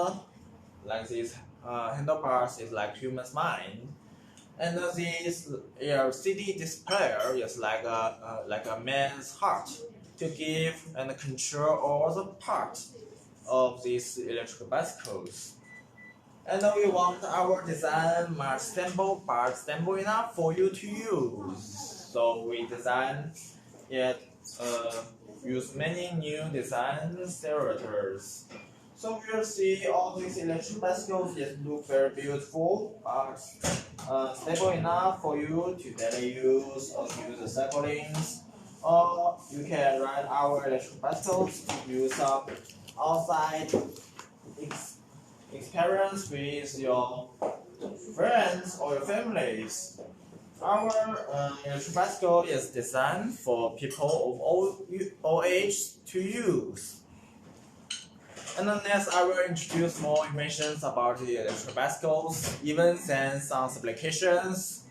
like this handlebars is like human's mind, and this LCD display is like a man's heart to give and control all the parts of these electric bicycles. And we want our design much simple but simple enough for you to use. So we design it, use many new design separators. So we'll see all these electric bicycles just look very beautiful, but stable enough for you to daily use or to use the cyclings. Or you can ride our electric bicycles to use some outside experience with your friends or your families. Our electric bicycle is designed for people of all age to use. And then next, I will introduce more information about the electric bicycles, events and some applications.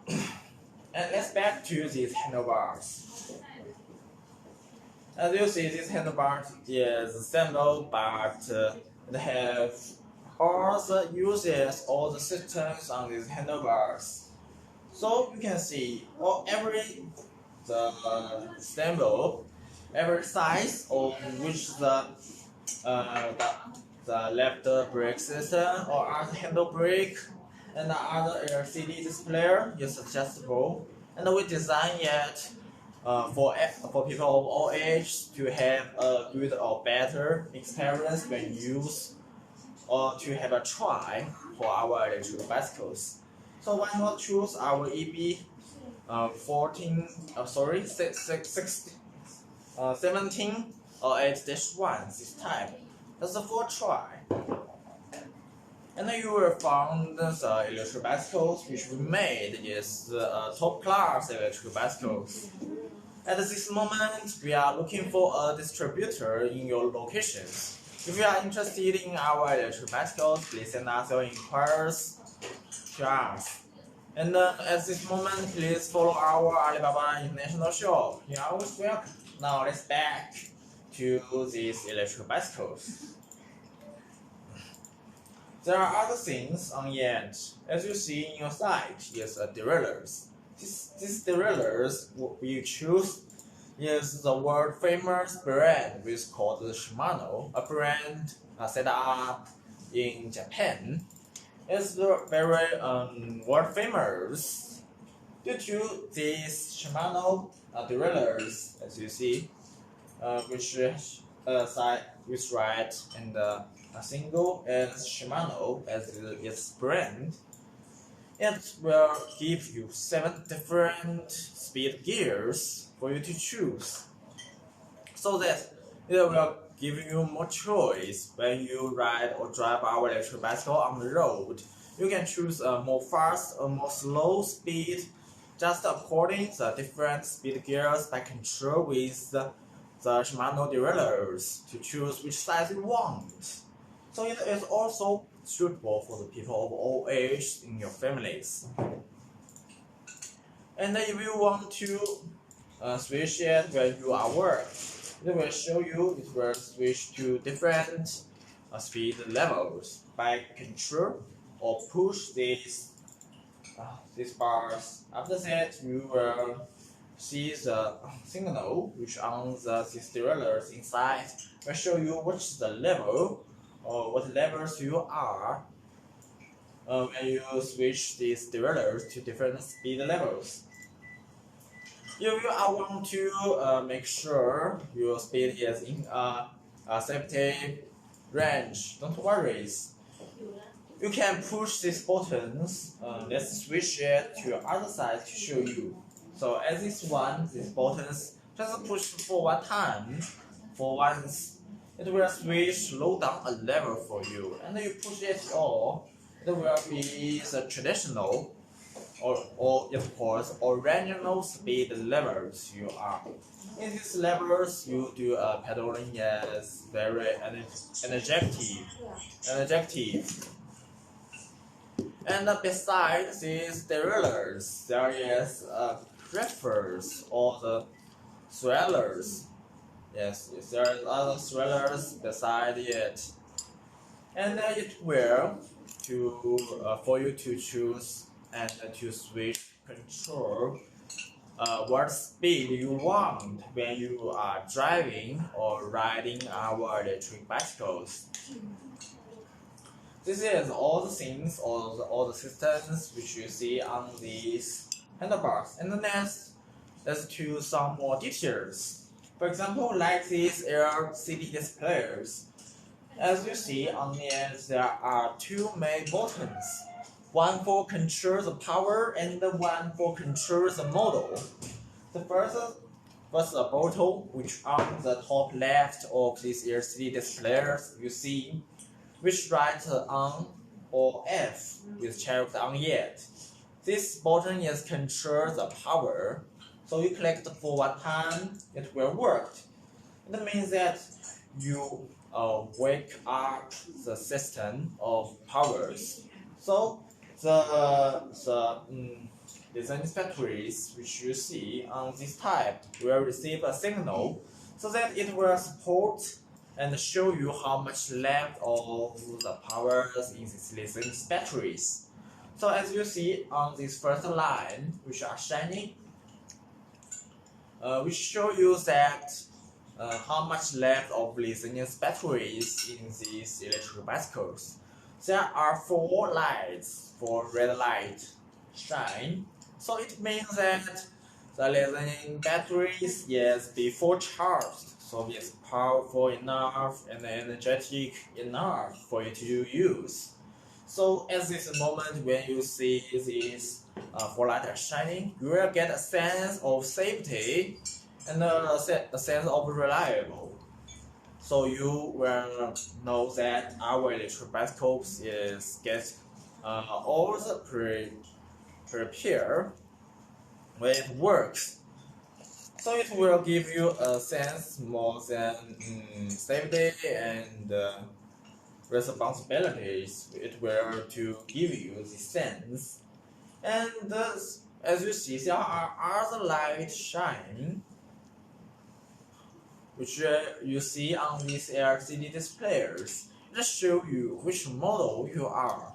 And let's back to these handlebars. As you see, this handlebar is simple, but it has all the uses, all the systems on these handlebars. So you can see every symbol, every size on which the left brake system or other handle brake and the other LCD display is adjustable, and we design it for people of all ages to have a good or better experience when use or to have a try for our electric bicycles. So why not choose our EB 17 or 8-1 this time. That's a full try. And then you will find the electric bicycles which we made is top class electric bicycles. At this moment, we are looking for a distributor in your locations. If you are interested in our electric bicycles, please send us your inquiries to us. And at this moment, please follow our Alibaba International Shop. You are always welcome. Now let's back to these electric bicycles. There are other things on the end. As you see in your site, is a derailleurs. These derailleurs we choose is the world famous brand which is called Shimano, a brand set up in Japan. It's very world famous due to these Shimano derailleurs, as you see, which write in the single as Shimano as its brand. It will give you 7 different speed gears for you to choose, so that it will give you more choice when you ride or drive our electric bicycle on the road. You can choose a more fast or more slow speed, just according to the different speed gears by control with the Shimano derailleurs to choose which size you want. So it is also suitable for the people of all ages in your families. And if you want to switch it when you are work, it will show you it will switch to different speed levels by control or push these bars. After that, you will see the signal which on these derailleurs inside will show you which the level or what levels you are when you switch these derailleurs to different speed levels. If you want to make sure your speed is in a safety range, don't worry. You can push these buttons. Let's switch it to the other side to show you. So as these buttons, just push for one time. For once, it will switch low down a level for you, and you push it all. It will be the traditional or of course original speed levels you are. In these levels, you do pedaling as very energetic. And besides these derailleurs, there is crafters or the swellers. Yes, there are other swellers beside it, and it will for you to choose and to switch control what speed you want when you are driving or riding our electric bicycles. This is all the things, all the systems which you see on these handlebars. And then let's do some more details. For example, like these LCD displays. As you see on it, there are 2 main buttons. One for control the power and the one for control the model. The first bottle, which on the top left of these LCD displays you see, which writes on or F with checked on yet. This button is control the power. So you click for one time, it will work. It means that you wake up the system of powers. So the design batteries which you see on this type will receive a signal so that it will support and show you how much left of the powers in these listening batteries. So as you see on this first line, which are shiny, which show you that how much left of listening batteries in these electric bicycles. There are 4 lights for red light shine, so it means that the listening batteries is before charged, so it's powerful enough and energetic enough for you to use. So at this moment when you see these 4 lights shining, you will get a sense of safety and a sense of reliable. So you will know that our electric bicycles is get all the prepare when it works. So it will give you a sense more than safety and responsibilities. It will to give you the sense. And as you see, there are other light shine, which you see on these LCD displays. It shows you which model you are.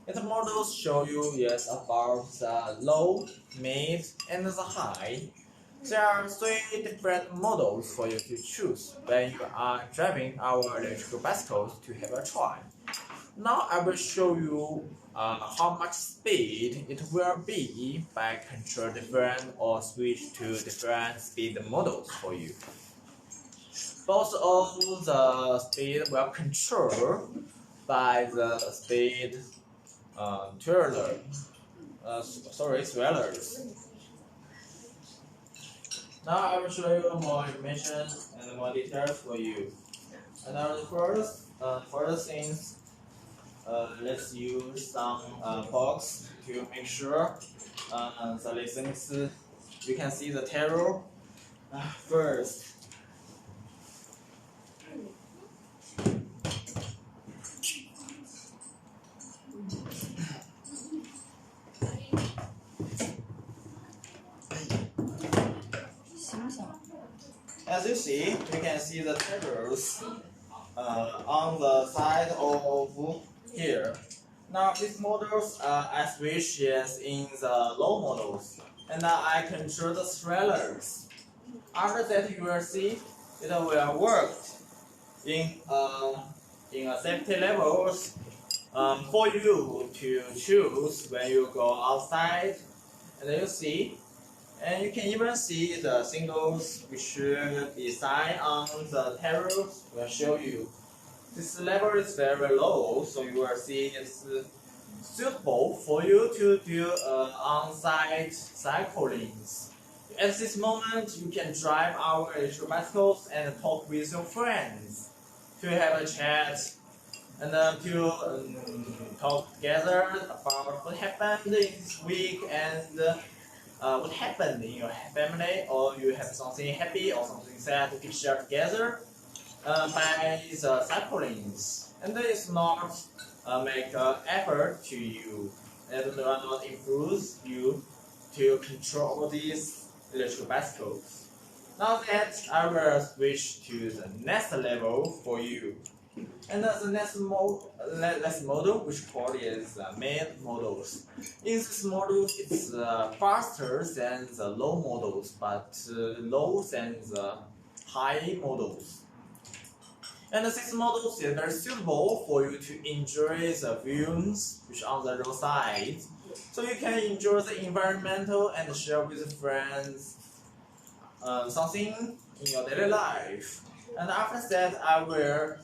Its models show you yes about the low, mid, and the high. There are 3 different models for you to choose when you are driving our electrical bicycles to have a try. Now I will show you how much speed it will be by control different or switch to different speed models for you. Both of the speed will control by the speed swellers. Now I will show you more information and more details for you. And now the first things, let's use some box to make sure the listeners you can see the terror first. As you see, you can see the terrors on the side of here. Now these models I switch yes in the low models, and now I control the swellers. After that, you will see it will work in a safety levels for you to choose when you go outside, and you see. And you can even see the singles which design on the terrace will show you. This level is very low, so you will see it's suitable for you to do on-site cycling. At this moment, you can drive our electric bicycles and talk with your friends to have a chat and to talk together about what happened this week and what happened in your family, or you have something happy or something sad to share together by the cyclings. And it's not make effort to you, and will not influence you to control these electric bicycles. Now that I will switch to the next level for you. And the next model, which called is mid models. In this model, it's faster than the low models, but low than the high models. And this model is very suitable for you to enjoy the views which are on the roadside. So you can enjoy the environmental and share with friends something in your daily life. And after that, I will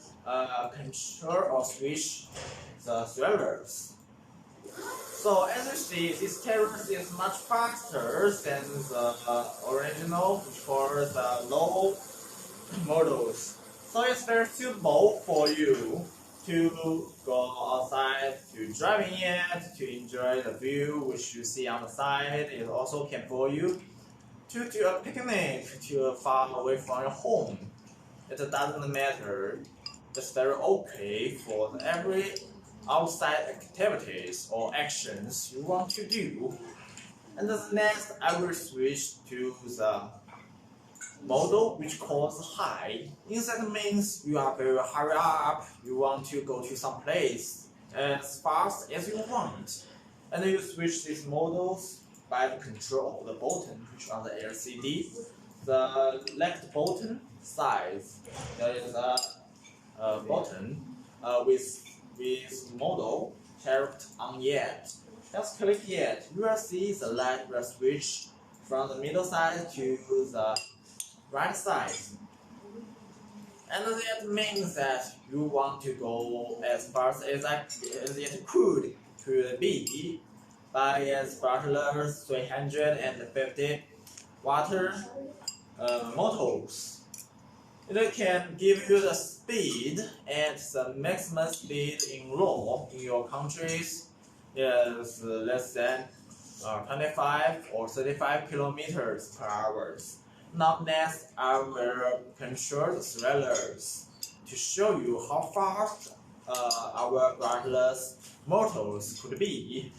control or switch the swellers. So as you see, this terrace is much faster than the original, which for the low models. So it's very suitable for you to go outside, to driving it, to enjoy the view which you see on the side. It also can for you to do a picnic to far away from your home. It doesn't matter. It's very okay for every outside activities or actions you want to do. And next, I will switch to the model which calls high. That means you are very hurry up. You want to go to some place as fast as you want, and you switch these models by the control of the button which are the LCD. The left button size, there is a button with model checked on yet. Just click yet. You will see the light will switch from the middle side to the right side. And that means that you want to go as fast as it could to be by as particular 350 watt motors. It can give you the speed at the maximum speed in law in your countries is less than 25 or 35 kilometers per hour. Now next, I will control the swellers to show you how fast our wireless motors could be.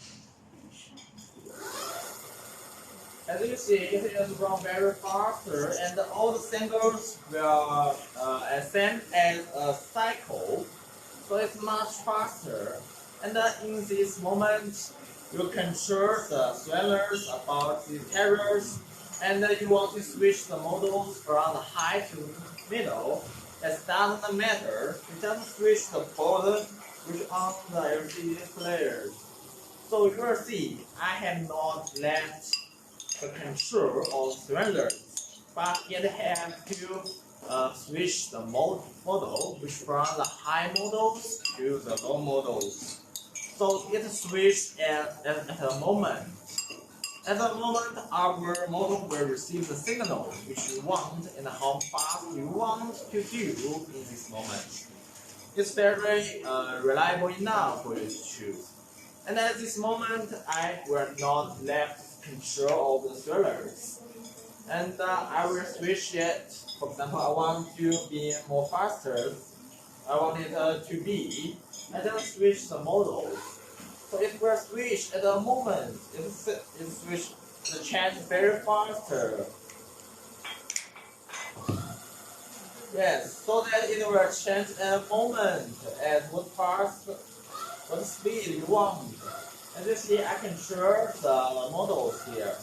As you see, it is run very faster, and all the singles will ascend as a cycle, so it's much faster. And in this moment, you control the swellers about the carriers, and you want to switch the models from the high to middle. It doesn't matter. You just switch the button which on the LCD players. So you will see I have not left the control of swellers, but yet have to switch the model which from the high models to the low models. So it switched at the moment. At the moment, our model will receive the signal which you want and how fast you want to do in this moment. It's very reliable enough for you to choose. And at this moment, I will not left control of the swellers. And I will switch it. For example, I want to be more faster. I want it to be. I just switch the model. So it will switch at the moment. It switch the change very faster. Yes, so that it will change at a moment at what speed you want. As you see, I control the models here.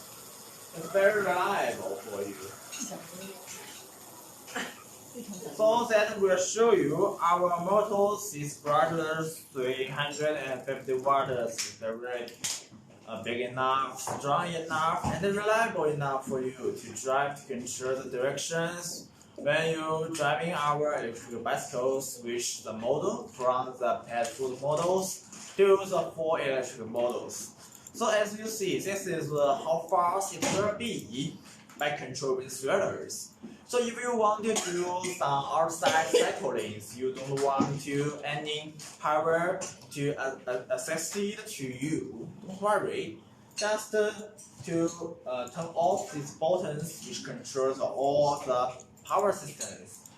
It's very reliable for you. So that will show you our models is brushless 350 watts. It's very big enough, strong enough, and reliable enough for you to drive to control the directions. When you driving our electric bicycle, switch the model from the petrol models to the full electric models. So as you see, this is how fast it will be by controlling swellers. So if you want to do some outside cycling, you don't want to any power to succeed to you, don't worry. Just to turn off these buttons which controls all the power systems.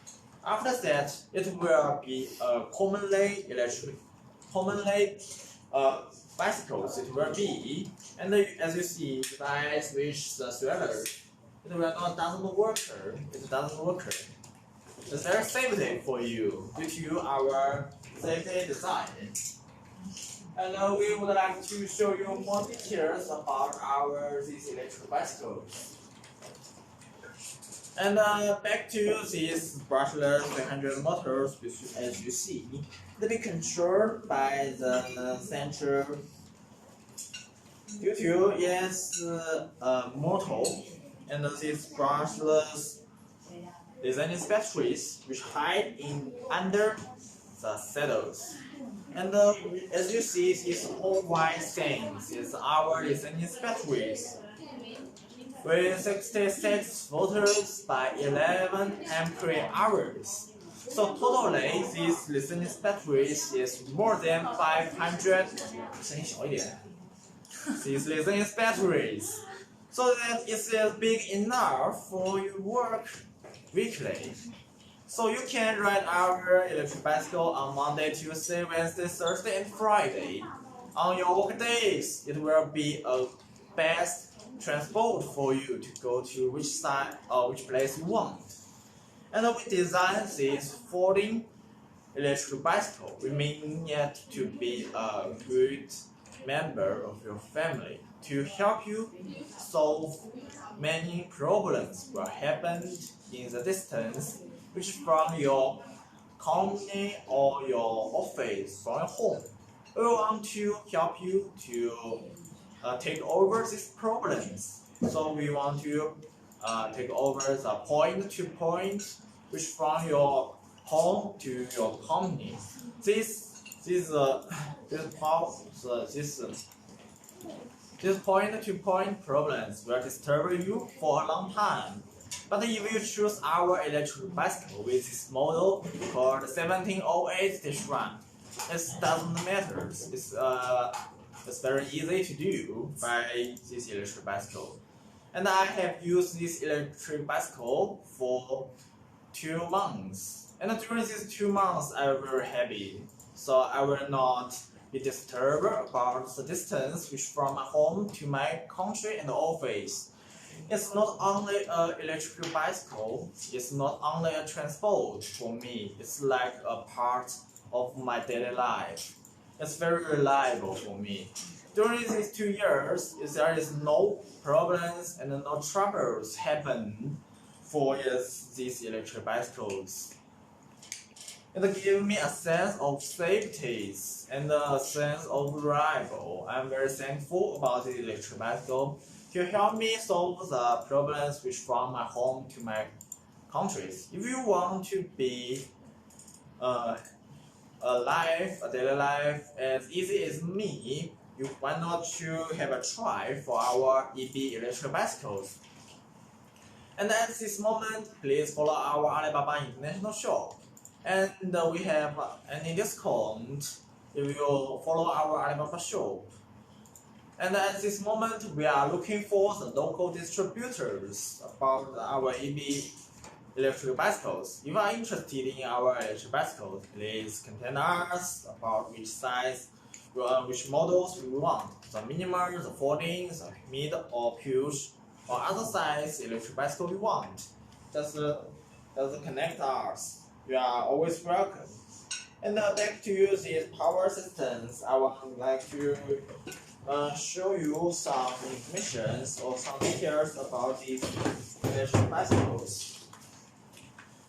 After that, it will be a commonly bicycles it will be. And as you see, if I switch the swellers, it will not doesn't work. It doesn't work. It's very safety for you due to our safety design. And we would like to show you more details about these electric bicycles. And back to these brushless 300 motors, which as you see, they be controlled by the central due to its motor and these brushless designing batteries which hide in under the saddles. And as you see, this whole white thing is our designing batteries with 66 volts by 11 ampere hours. So totally, this listening batteries is more than 500. These listening batteries, so that it's big enough for your work weekly. So you can ride our electric bicycle on Monday, Tuesday, Wednesday, Thursday, and Friday. On your work days, it will be a best transport for you to go to which side or which place you want. And we designed this folding electric bicycle. We mean it to be a good member of your family to help you solve many problems will happen in the distance, which from your company or your office from your home. We want to help you to take over these problems. So we want to take over the point to point, which from your home to your company. This point-to-point problems will disturb you for a long time. But if you choose our electric bicycle with this model called 1708-1, it doesn't matter. It's very easy to do by this electric bicycle. And I have used this electric bicycle for 2 months. And during these 2 months, I was very happy. So I will not be disturbed about the distance which from my home to my country and office. It's not only an electric bicycle, it's not only a transport for me, it's like a part of my daily life. It's very reliable for me. During these 2 years, there is no problems and no troubles happen for these electric bicycles. It gives me a sense of safety and a sense of reliable. I'm very thankful about the electric bicycle to help me solve the problems which from my home to my countries. If you want to be a daily life as easy as me, why not to have a try for our EB electric bicycles? And at this moment, please follow our Alibaba International Shop. And we have any discount if you follow our Alibaba shop. And at this moment, we are looking for the local distributors about our EB electric bicycles. If you are interested in our electric bicycles, please contact us about which size, which models we want. The minimal, the folding, the mid or push, or other size electric bicycle we want. Just connect us. You are always welcome. And back to use these power systems, I would like to show you some information or some details about these electric bicycles.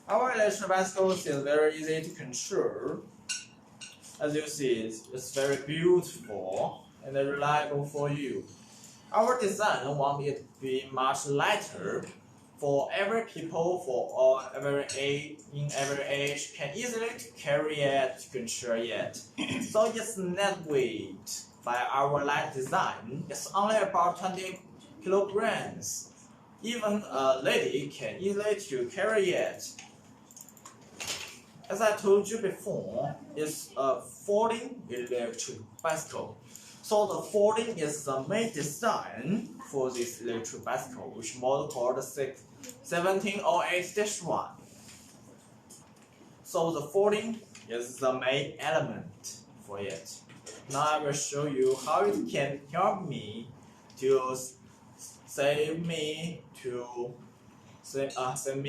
Our electric bicycles is very easy to control. As you see, it's very beautiful and reliable for you. Our design wants it to be much lighter for every people, for every age, in every age, can easily carry it, to control it. So it's net weight by our light design. It's only about 20 kilograms. Even a lady can easily to carry it. As I told you before, it's a folding electric bicycle. So the folding is the main design for this electric bicycle, which model called 1708-1. So the folding is the main element for it. Now I will show you how it can help me to save me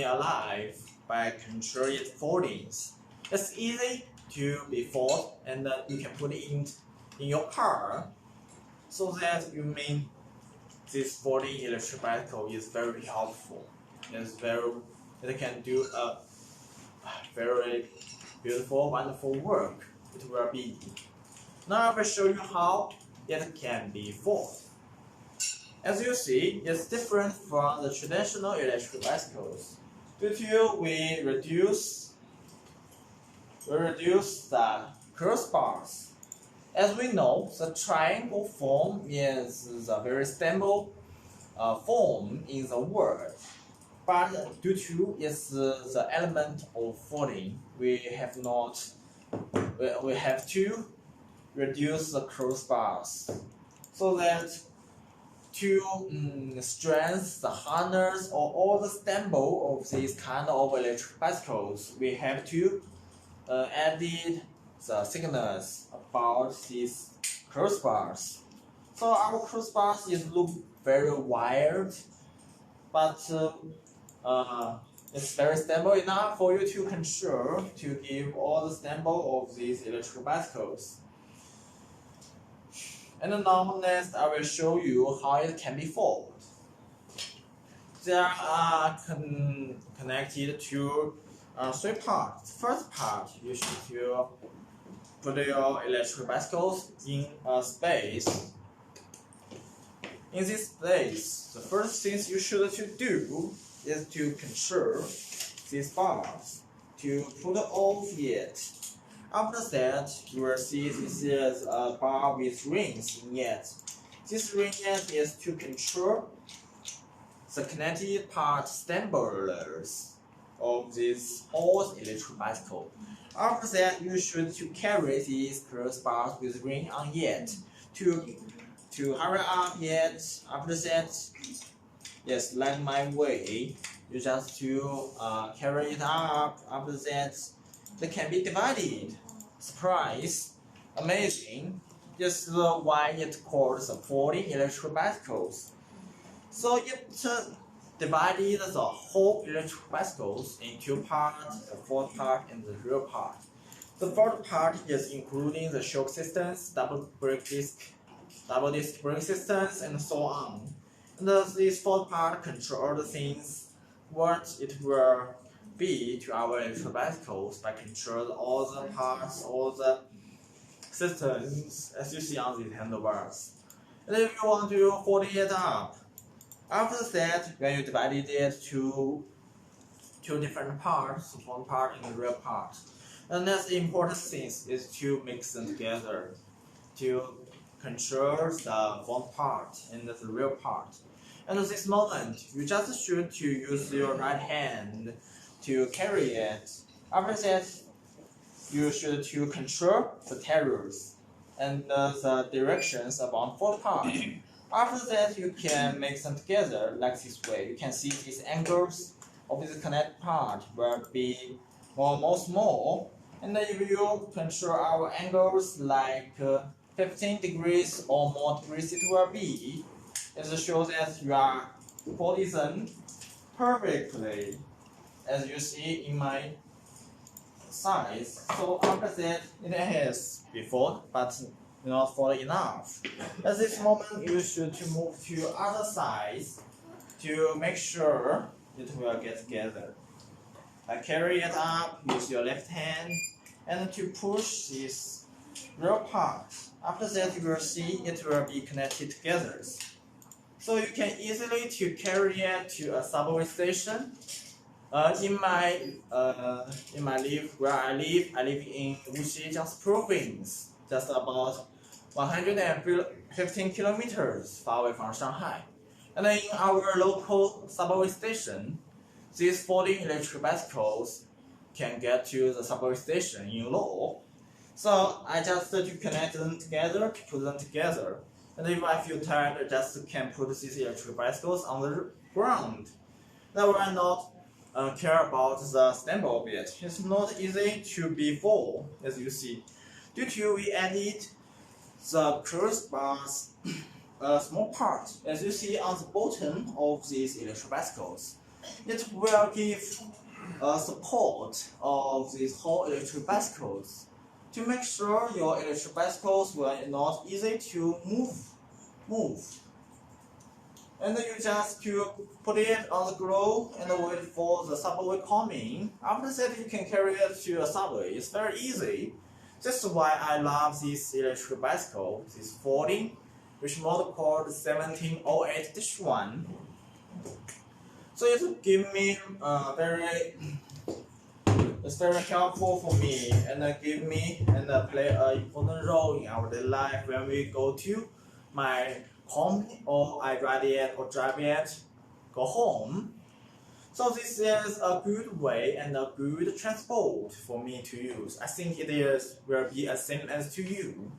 alive by controlling its foldings. It's easy to be folded, and you can put it in your car, so that you mean this folding electric bicycle is very helpful. It can do a very beautiful, wonderful work. It will be. Now I will show you how it can be folded. As you see, it's different from the traditional electric bicycles. Due to we reduce the crossbars. As we know, the triangle form is a very stable form in the world. But due to the element of folding, we have to reduce the crossbars, so that to strengthen the harness or all the stumble of these kind of electric bicycles, we have to add the thickness about these crossbars. So our crossbars look very wide, but it's very stable enough for you to control, to give all the stumble of these electric bicycles. And now next I will show you how it can be folded. They are connected to 3 parts. First part, you should put your electric bicycles in a space. In this space, the first thing you should do is to control these bars, to put off it. After that, you will see this is a bar with rings in it. This ring is to control the connected part stumblers of this old electric bicycle. After that, you should to carry these crossbars with ring on it to hurry up it. After that, yes, like my way, you just to carry it up. After that, they can be divided. Surprise, amazing. This is why it's called the folding electric bicycles. So it divided the whole electric bicycles in 2 parts, the fourth part and the rear part. The fourth part is including the shock systems, double disc brake systems, and so on. And this fourth part controls the things what it will be to our electric bicycles by control all the parts, all the systems as you see on these handlebars. And if you want to fold it up, after that, when you divided it to two different parts, front part and the rear part. And that's the important thing is to mix them together to control the front part and the rear part. And at this moment, you just should to use your right hand to carry it. After that, you should to control the tires and the directions about front part. After that, you can mix them together like this way. You can see these angles of this connect part will be more small. And if you control our angles like 15 degrees or more degrees, it will be. It shows that you are folding them perfectly, as you see in my size. So after that, it has before, but not folded enough. At this moment, you should move to other sides to make sure it will get together. Carry it up, use your left hand, and to push this rear part. After that, you will see it will be connected together. So you can easily to carry it to a subway station. In my where I live in Wuxi province, just about 115 kilometers far away from Shanghai. And in our local subway station, these folding electric bicycles can get to the subway station in low. So I just to connect them together, to put them together. And if I feel tired, I just can put these electric bicycles on the ground. That will not care about the stamp of it. It's not easy to be full, as you see. Due to we added the crossbars, a small part, as you see on the bottom of these electric bicycles. It will give support of these whole electric bicycles to make sure your electric bicycles will not easy to move. And then you just to put it on the ground and wait for the subway coming. After that, you can carry it to a subway. It's very easy. That's why I love this electric bicycle, this folding, which model called 1708-1. So it give me it's very helpful for me and give me and play an important role in our daily life when we go to my home or I ride it or drive it, go home. So this is a good way and a good transport for me to use. I think it will be the same as to you.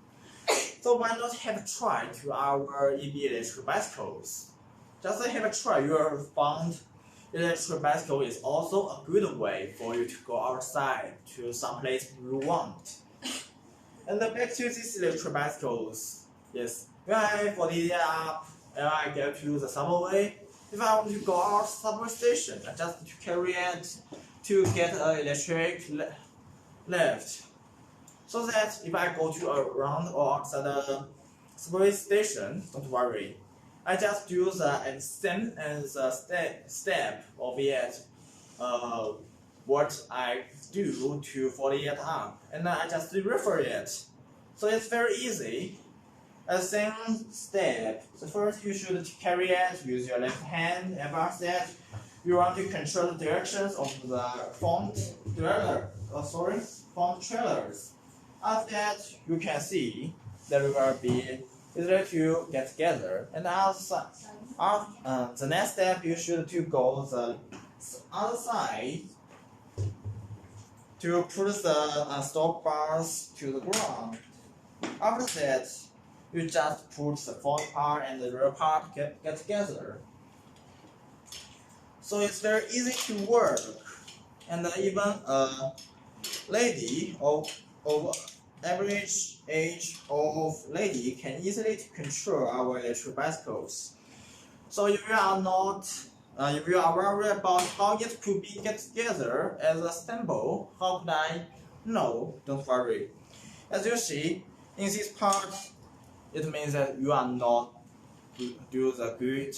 So why not have a try to our EV electric bicycles? Just have a try. You will find electric bicycle is also a good way for you to go outside to some place you want. And back to these electric bicycles. Yes, when I fold it up and I get to the subway, if I want to go out subway station, I just to carry it to get an electric lift. So that if I go to around or outside the subway station, don't worry. I just do the extent and the step of it, what I do to fold it up, and then I just refer it. So it's very easy. The same step. So first you should carry it, use your left hand, and after that you want to control the directions of the front trailers. After that you can see that it will be easier to get together. And the next step you should to go the other side to put the stop bars to the ground. After that, you just put the front part and the rear part get together. So it's very easy to work, and even a lady of average age of lady can easily control our electric bicycles. So if you are worried about how it could be get together as a symbol, how could I No, don't worry. As you see, in this part, it means that you are not do the good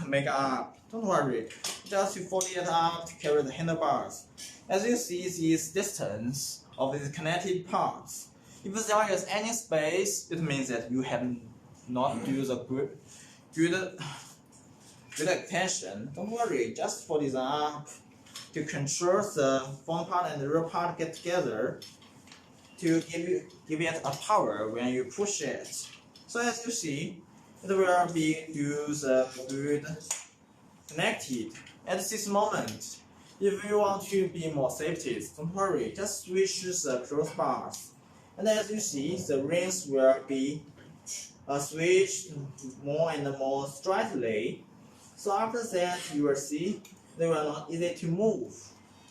makeup. Don't worry, just you fold it up to carry the handlebars. As you see this distance of these connected parts, if there is any space, it means that you have not do the good attention. Don't worry, just fold it up to control the front part and the rear part get together to give it a power when you push it. So as you see, it will be use good connected. At this moment, if you want to be more safety, don't worry, just switch the crossbars. And as you see, the rings will be switched more and more straightly. So after that, you will see they will not easy to move.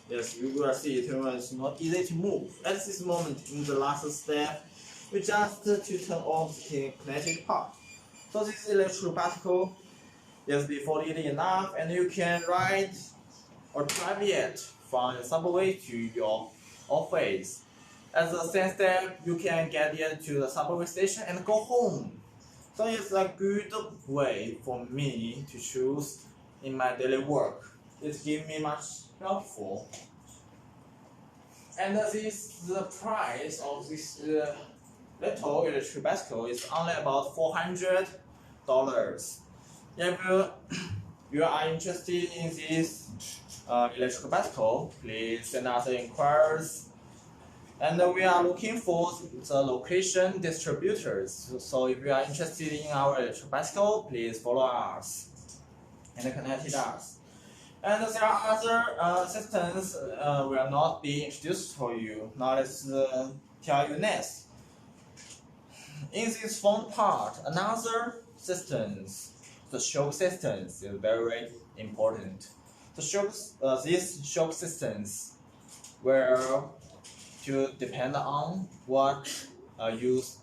Yes, you will see it is not easy to move. At this moment, in the last step, we just to turn off the connected part. So this electric bicycle is be folded enough, and you can ride or drive it from the subway to your office. As a second step, you can get it to the subway station and go home. So it's a good way for me to choose in my daily work. It gives me much helpful. And the price of this little electric bicycle is only about $400. If you are interested in this electric bicycle, please send us inquiries. And we are looking for the location distributors. So if you are interested in our electric bicycle, please follow us and connect us. And there are other systems will not be introduced for you. Now let's tell you next. In this front part, another systems, the shock systems is very important. The shocks, these shock systems will to depend on what use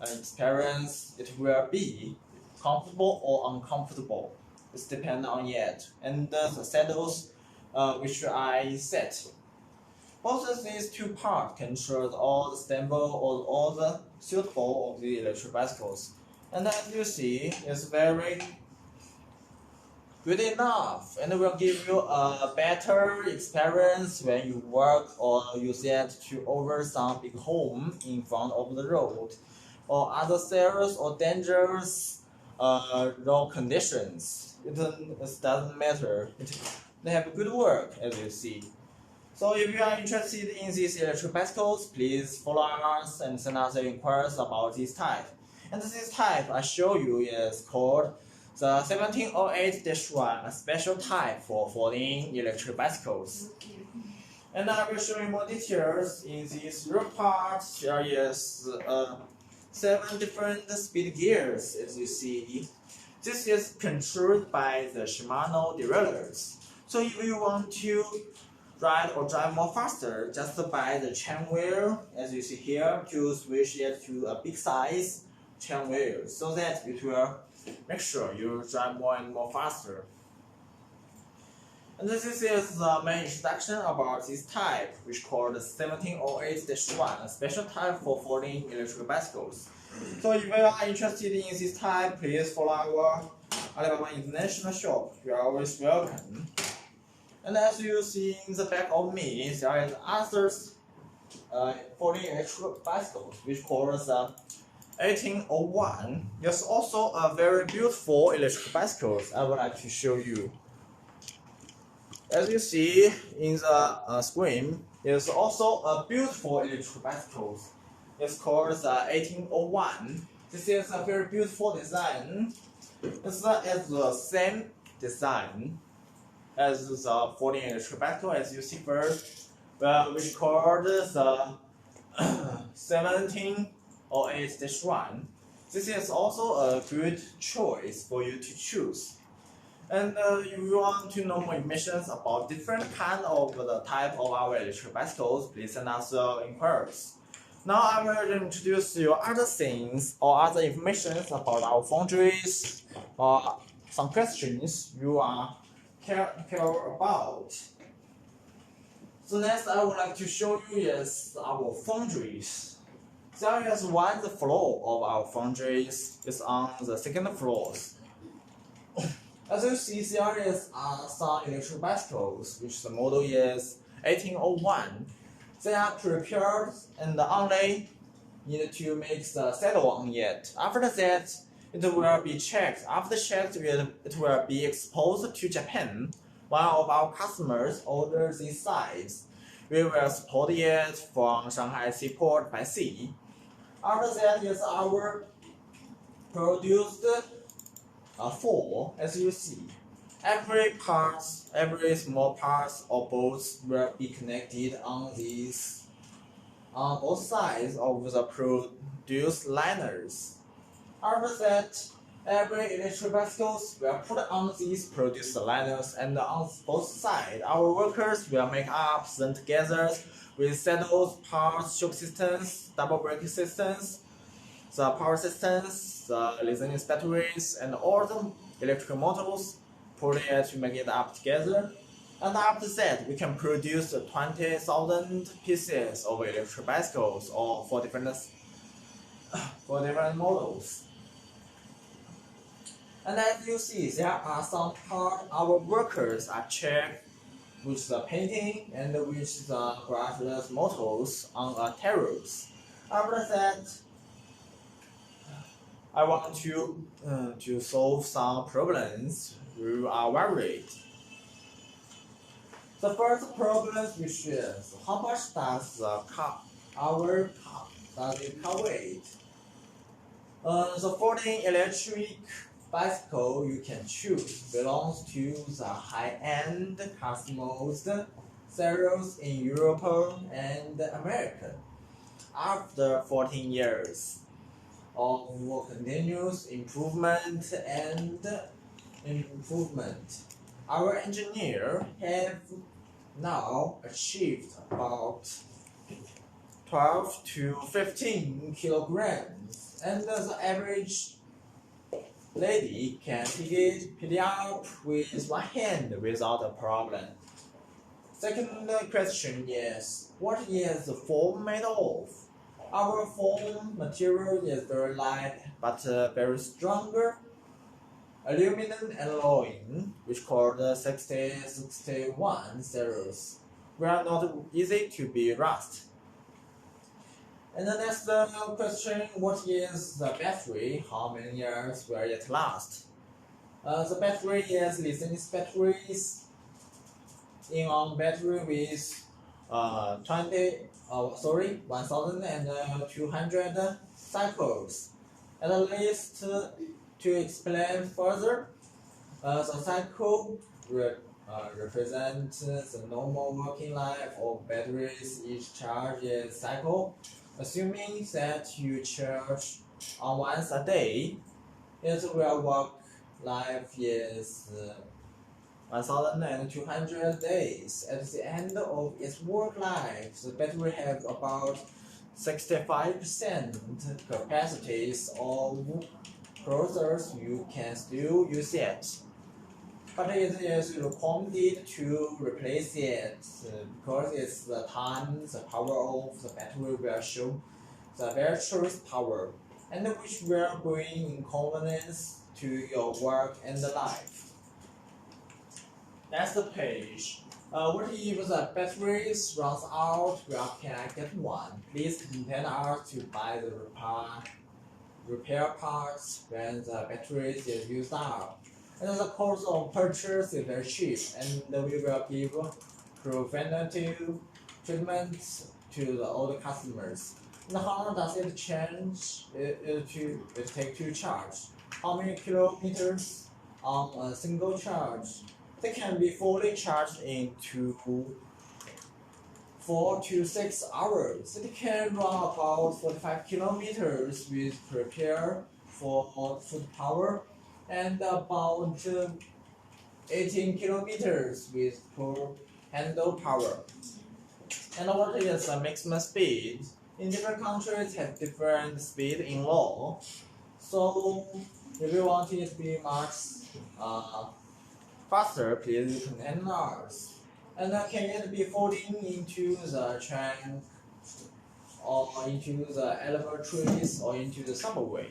experience it will be, comfortable or uncomfortable. It's depend on it. And the saddles which I set. Both of these two parts control all the stable or all the suitable of the electric bicycles. And as you see, it's very good enough and will give you a better experience when you work or use it to over some big home in front of the road or other serious or dangerous road conditions. It doesn't matter. They have good work, as you see. So if you are interested in these electric bicycles, please follow us and send us inquiries about this type. And this type I show you is called the 1708-1, a special type for folding electric bicycles. And I will show you more details in this rear part. There is 7 different speed gears, as you see. This is controlled by the Shimano Derailleurs. So if you want to ride or drive more faster, just buy the chain wheel, as you see here, to switch it to a big size chain wheel, so that it will make sure you drive more and more faster. And this is the main introduction about this type, which called 1708-1, a special type for folding electric bicycles. So if you are interested in this type, please follow our Alibaba International shop. You are always welcome. And as you see in the back of me, there is others folding electric bicycles, which called 1801. There's also a very beautiful electric bicycles I would like to show you. As you see in the screen, there's also a beautiful electric bicycle. It's called 1801. This is a very beautiful design. It's the same design as the folding electric bicycle, as you see first, which called the 1708-1. This is also a good choice for you to choose. And if you want to know more information about different kind of the type of our electric bicycles, please send us inquiries. Now I will introduce you other things or other information about our foundries or some questions you are care about. So next I would like to show you is our foundries. There is one floor of our foundries is on the second floors. As you see, there is some electric bicycles, which the model is 1801. They are prepared and only need to make the saddle on it. After that, it will be checked. After checked, it will be exposed to Japan. One of our customers orders this size. We will support it from Shanghai seaport by sea. After that is our produced four, as you see. Every small parts of boats will be connected on both sides of the produced liners. After that, every electric bicycles will put on these produced liners, and on both sides, our workers will make up them together with saddles, parts, shock systems, double brake systems, the power systems, the listening batteries, and all the electrical motors, put it to make it up together. And after that, we can produce 20,000 pieces of electric bicycles or for different models. And as you see, there are some parts our workers are checked with the painting and with the brushless motors on terrace. After that, I want to solve some problems we are worried. The first problem which is how much does our car weight? The 14 electric bicycle you can choose belongs to the high-end customized series in Europe and America. After 14 years of continuous improvement, our engineer have now achieved about 12 to 15 kilograms, and the average lady can pick it up with one hand without a problem. Second question is, what is the foam made of? Our foam material is very light but very stronger aluminum alloy, which called 6061 series. We are not easy to be rust. And the next question, what is the battery? How many years will it last? The battery is lithium batteries in on battery with 1,200 cycles. At least to explain further, the cycle represents the normal working life of batteries. Each charge is cycle. Assuming that you charge once a day, its real work life is 1,200 days. At the end of its work life, the battery has about 65% capacities of processors. You can still use it, but it is recommended to replace it because it's the time the power of the battery will show the battery's power, and which will bring inconvenience to your work and life. Next page. What if the battery runs out? Where can I get one? Please contact us to buy the repair parts when the battery is used up. And the cost of purchase is very cheap, and we will give preventative treatments to the old customers. And how long does it take to charge? How many kilometers on a single charge? They can be fully charged in 4 to 6 hours. It can run about 45 kilometers with prepare for foot power, and about 18 kilometers with poor handle power. And what is the maximum speed? In different countries have different speed in law. So if you want it to be much faster, please contact us. And can it be folding into the trunk or into the elevators or into the subway?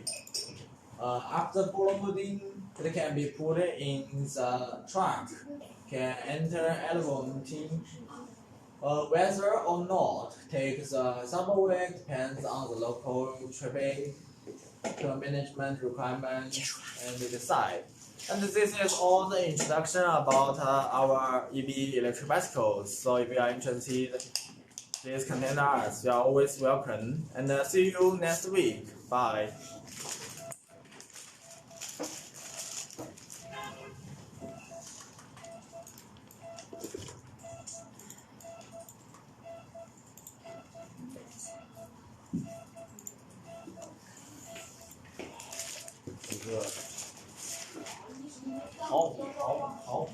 After loading, it can be put in the trunk, can enter elevator. Whether or not take the subway depends on the local traffic management requirements and decide. And this is all the introduction about our EV electric bicycles. So if you are interested, please contact us. You are always welcome. And see you next week. Bye. Good. 好。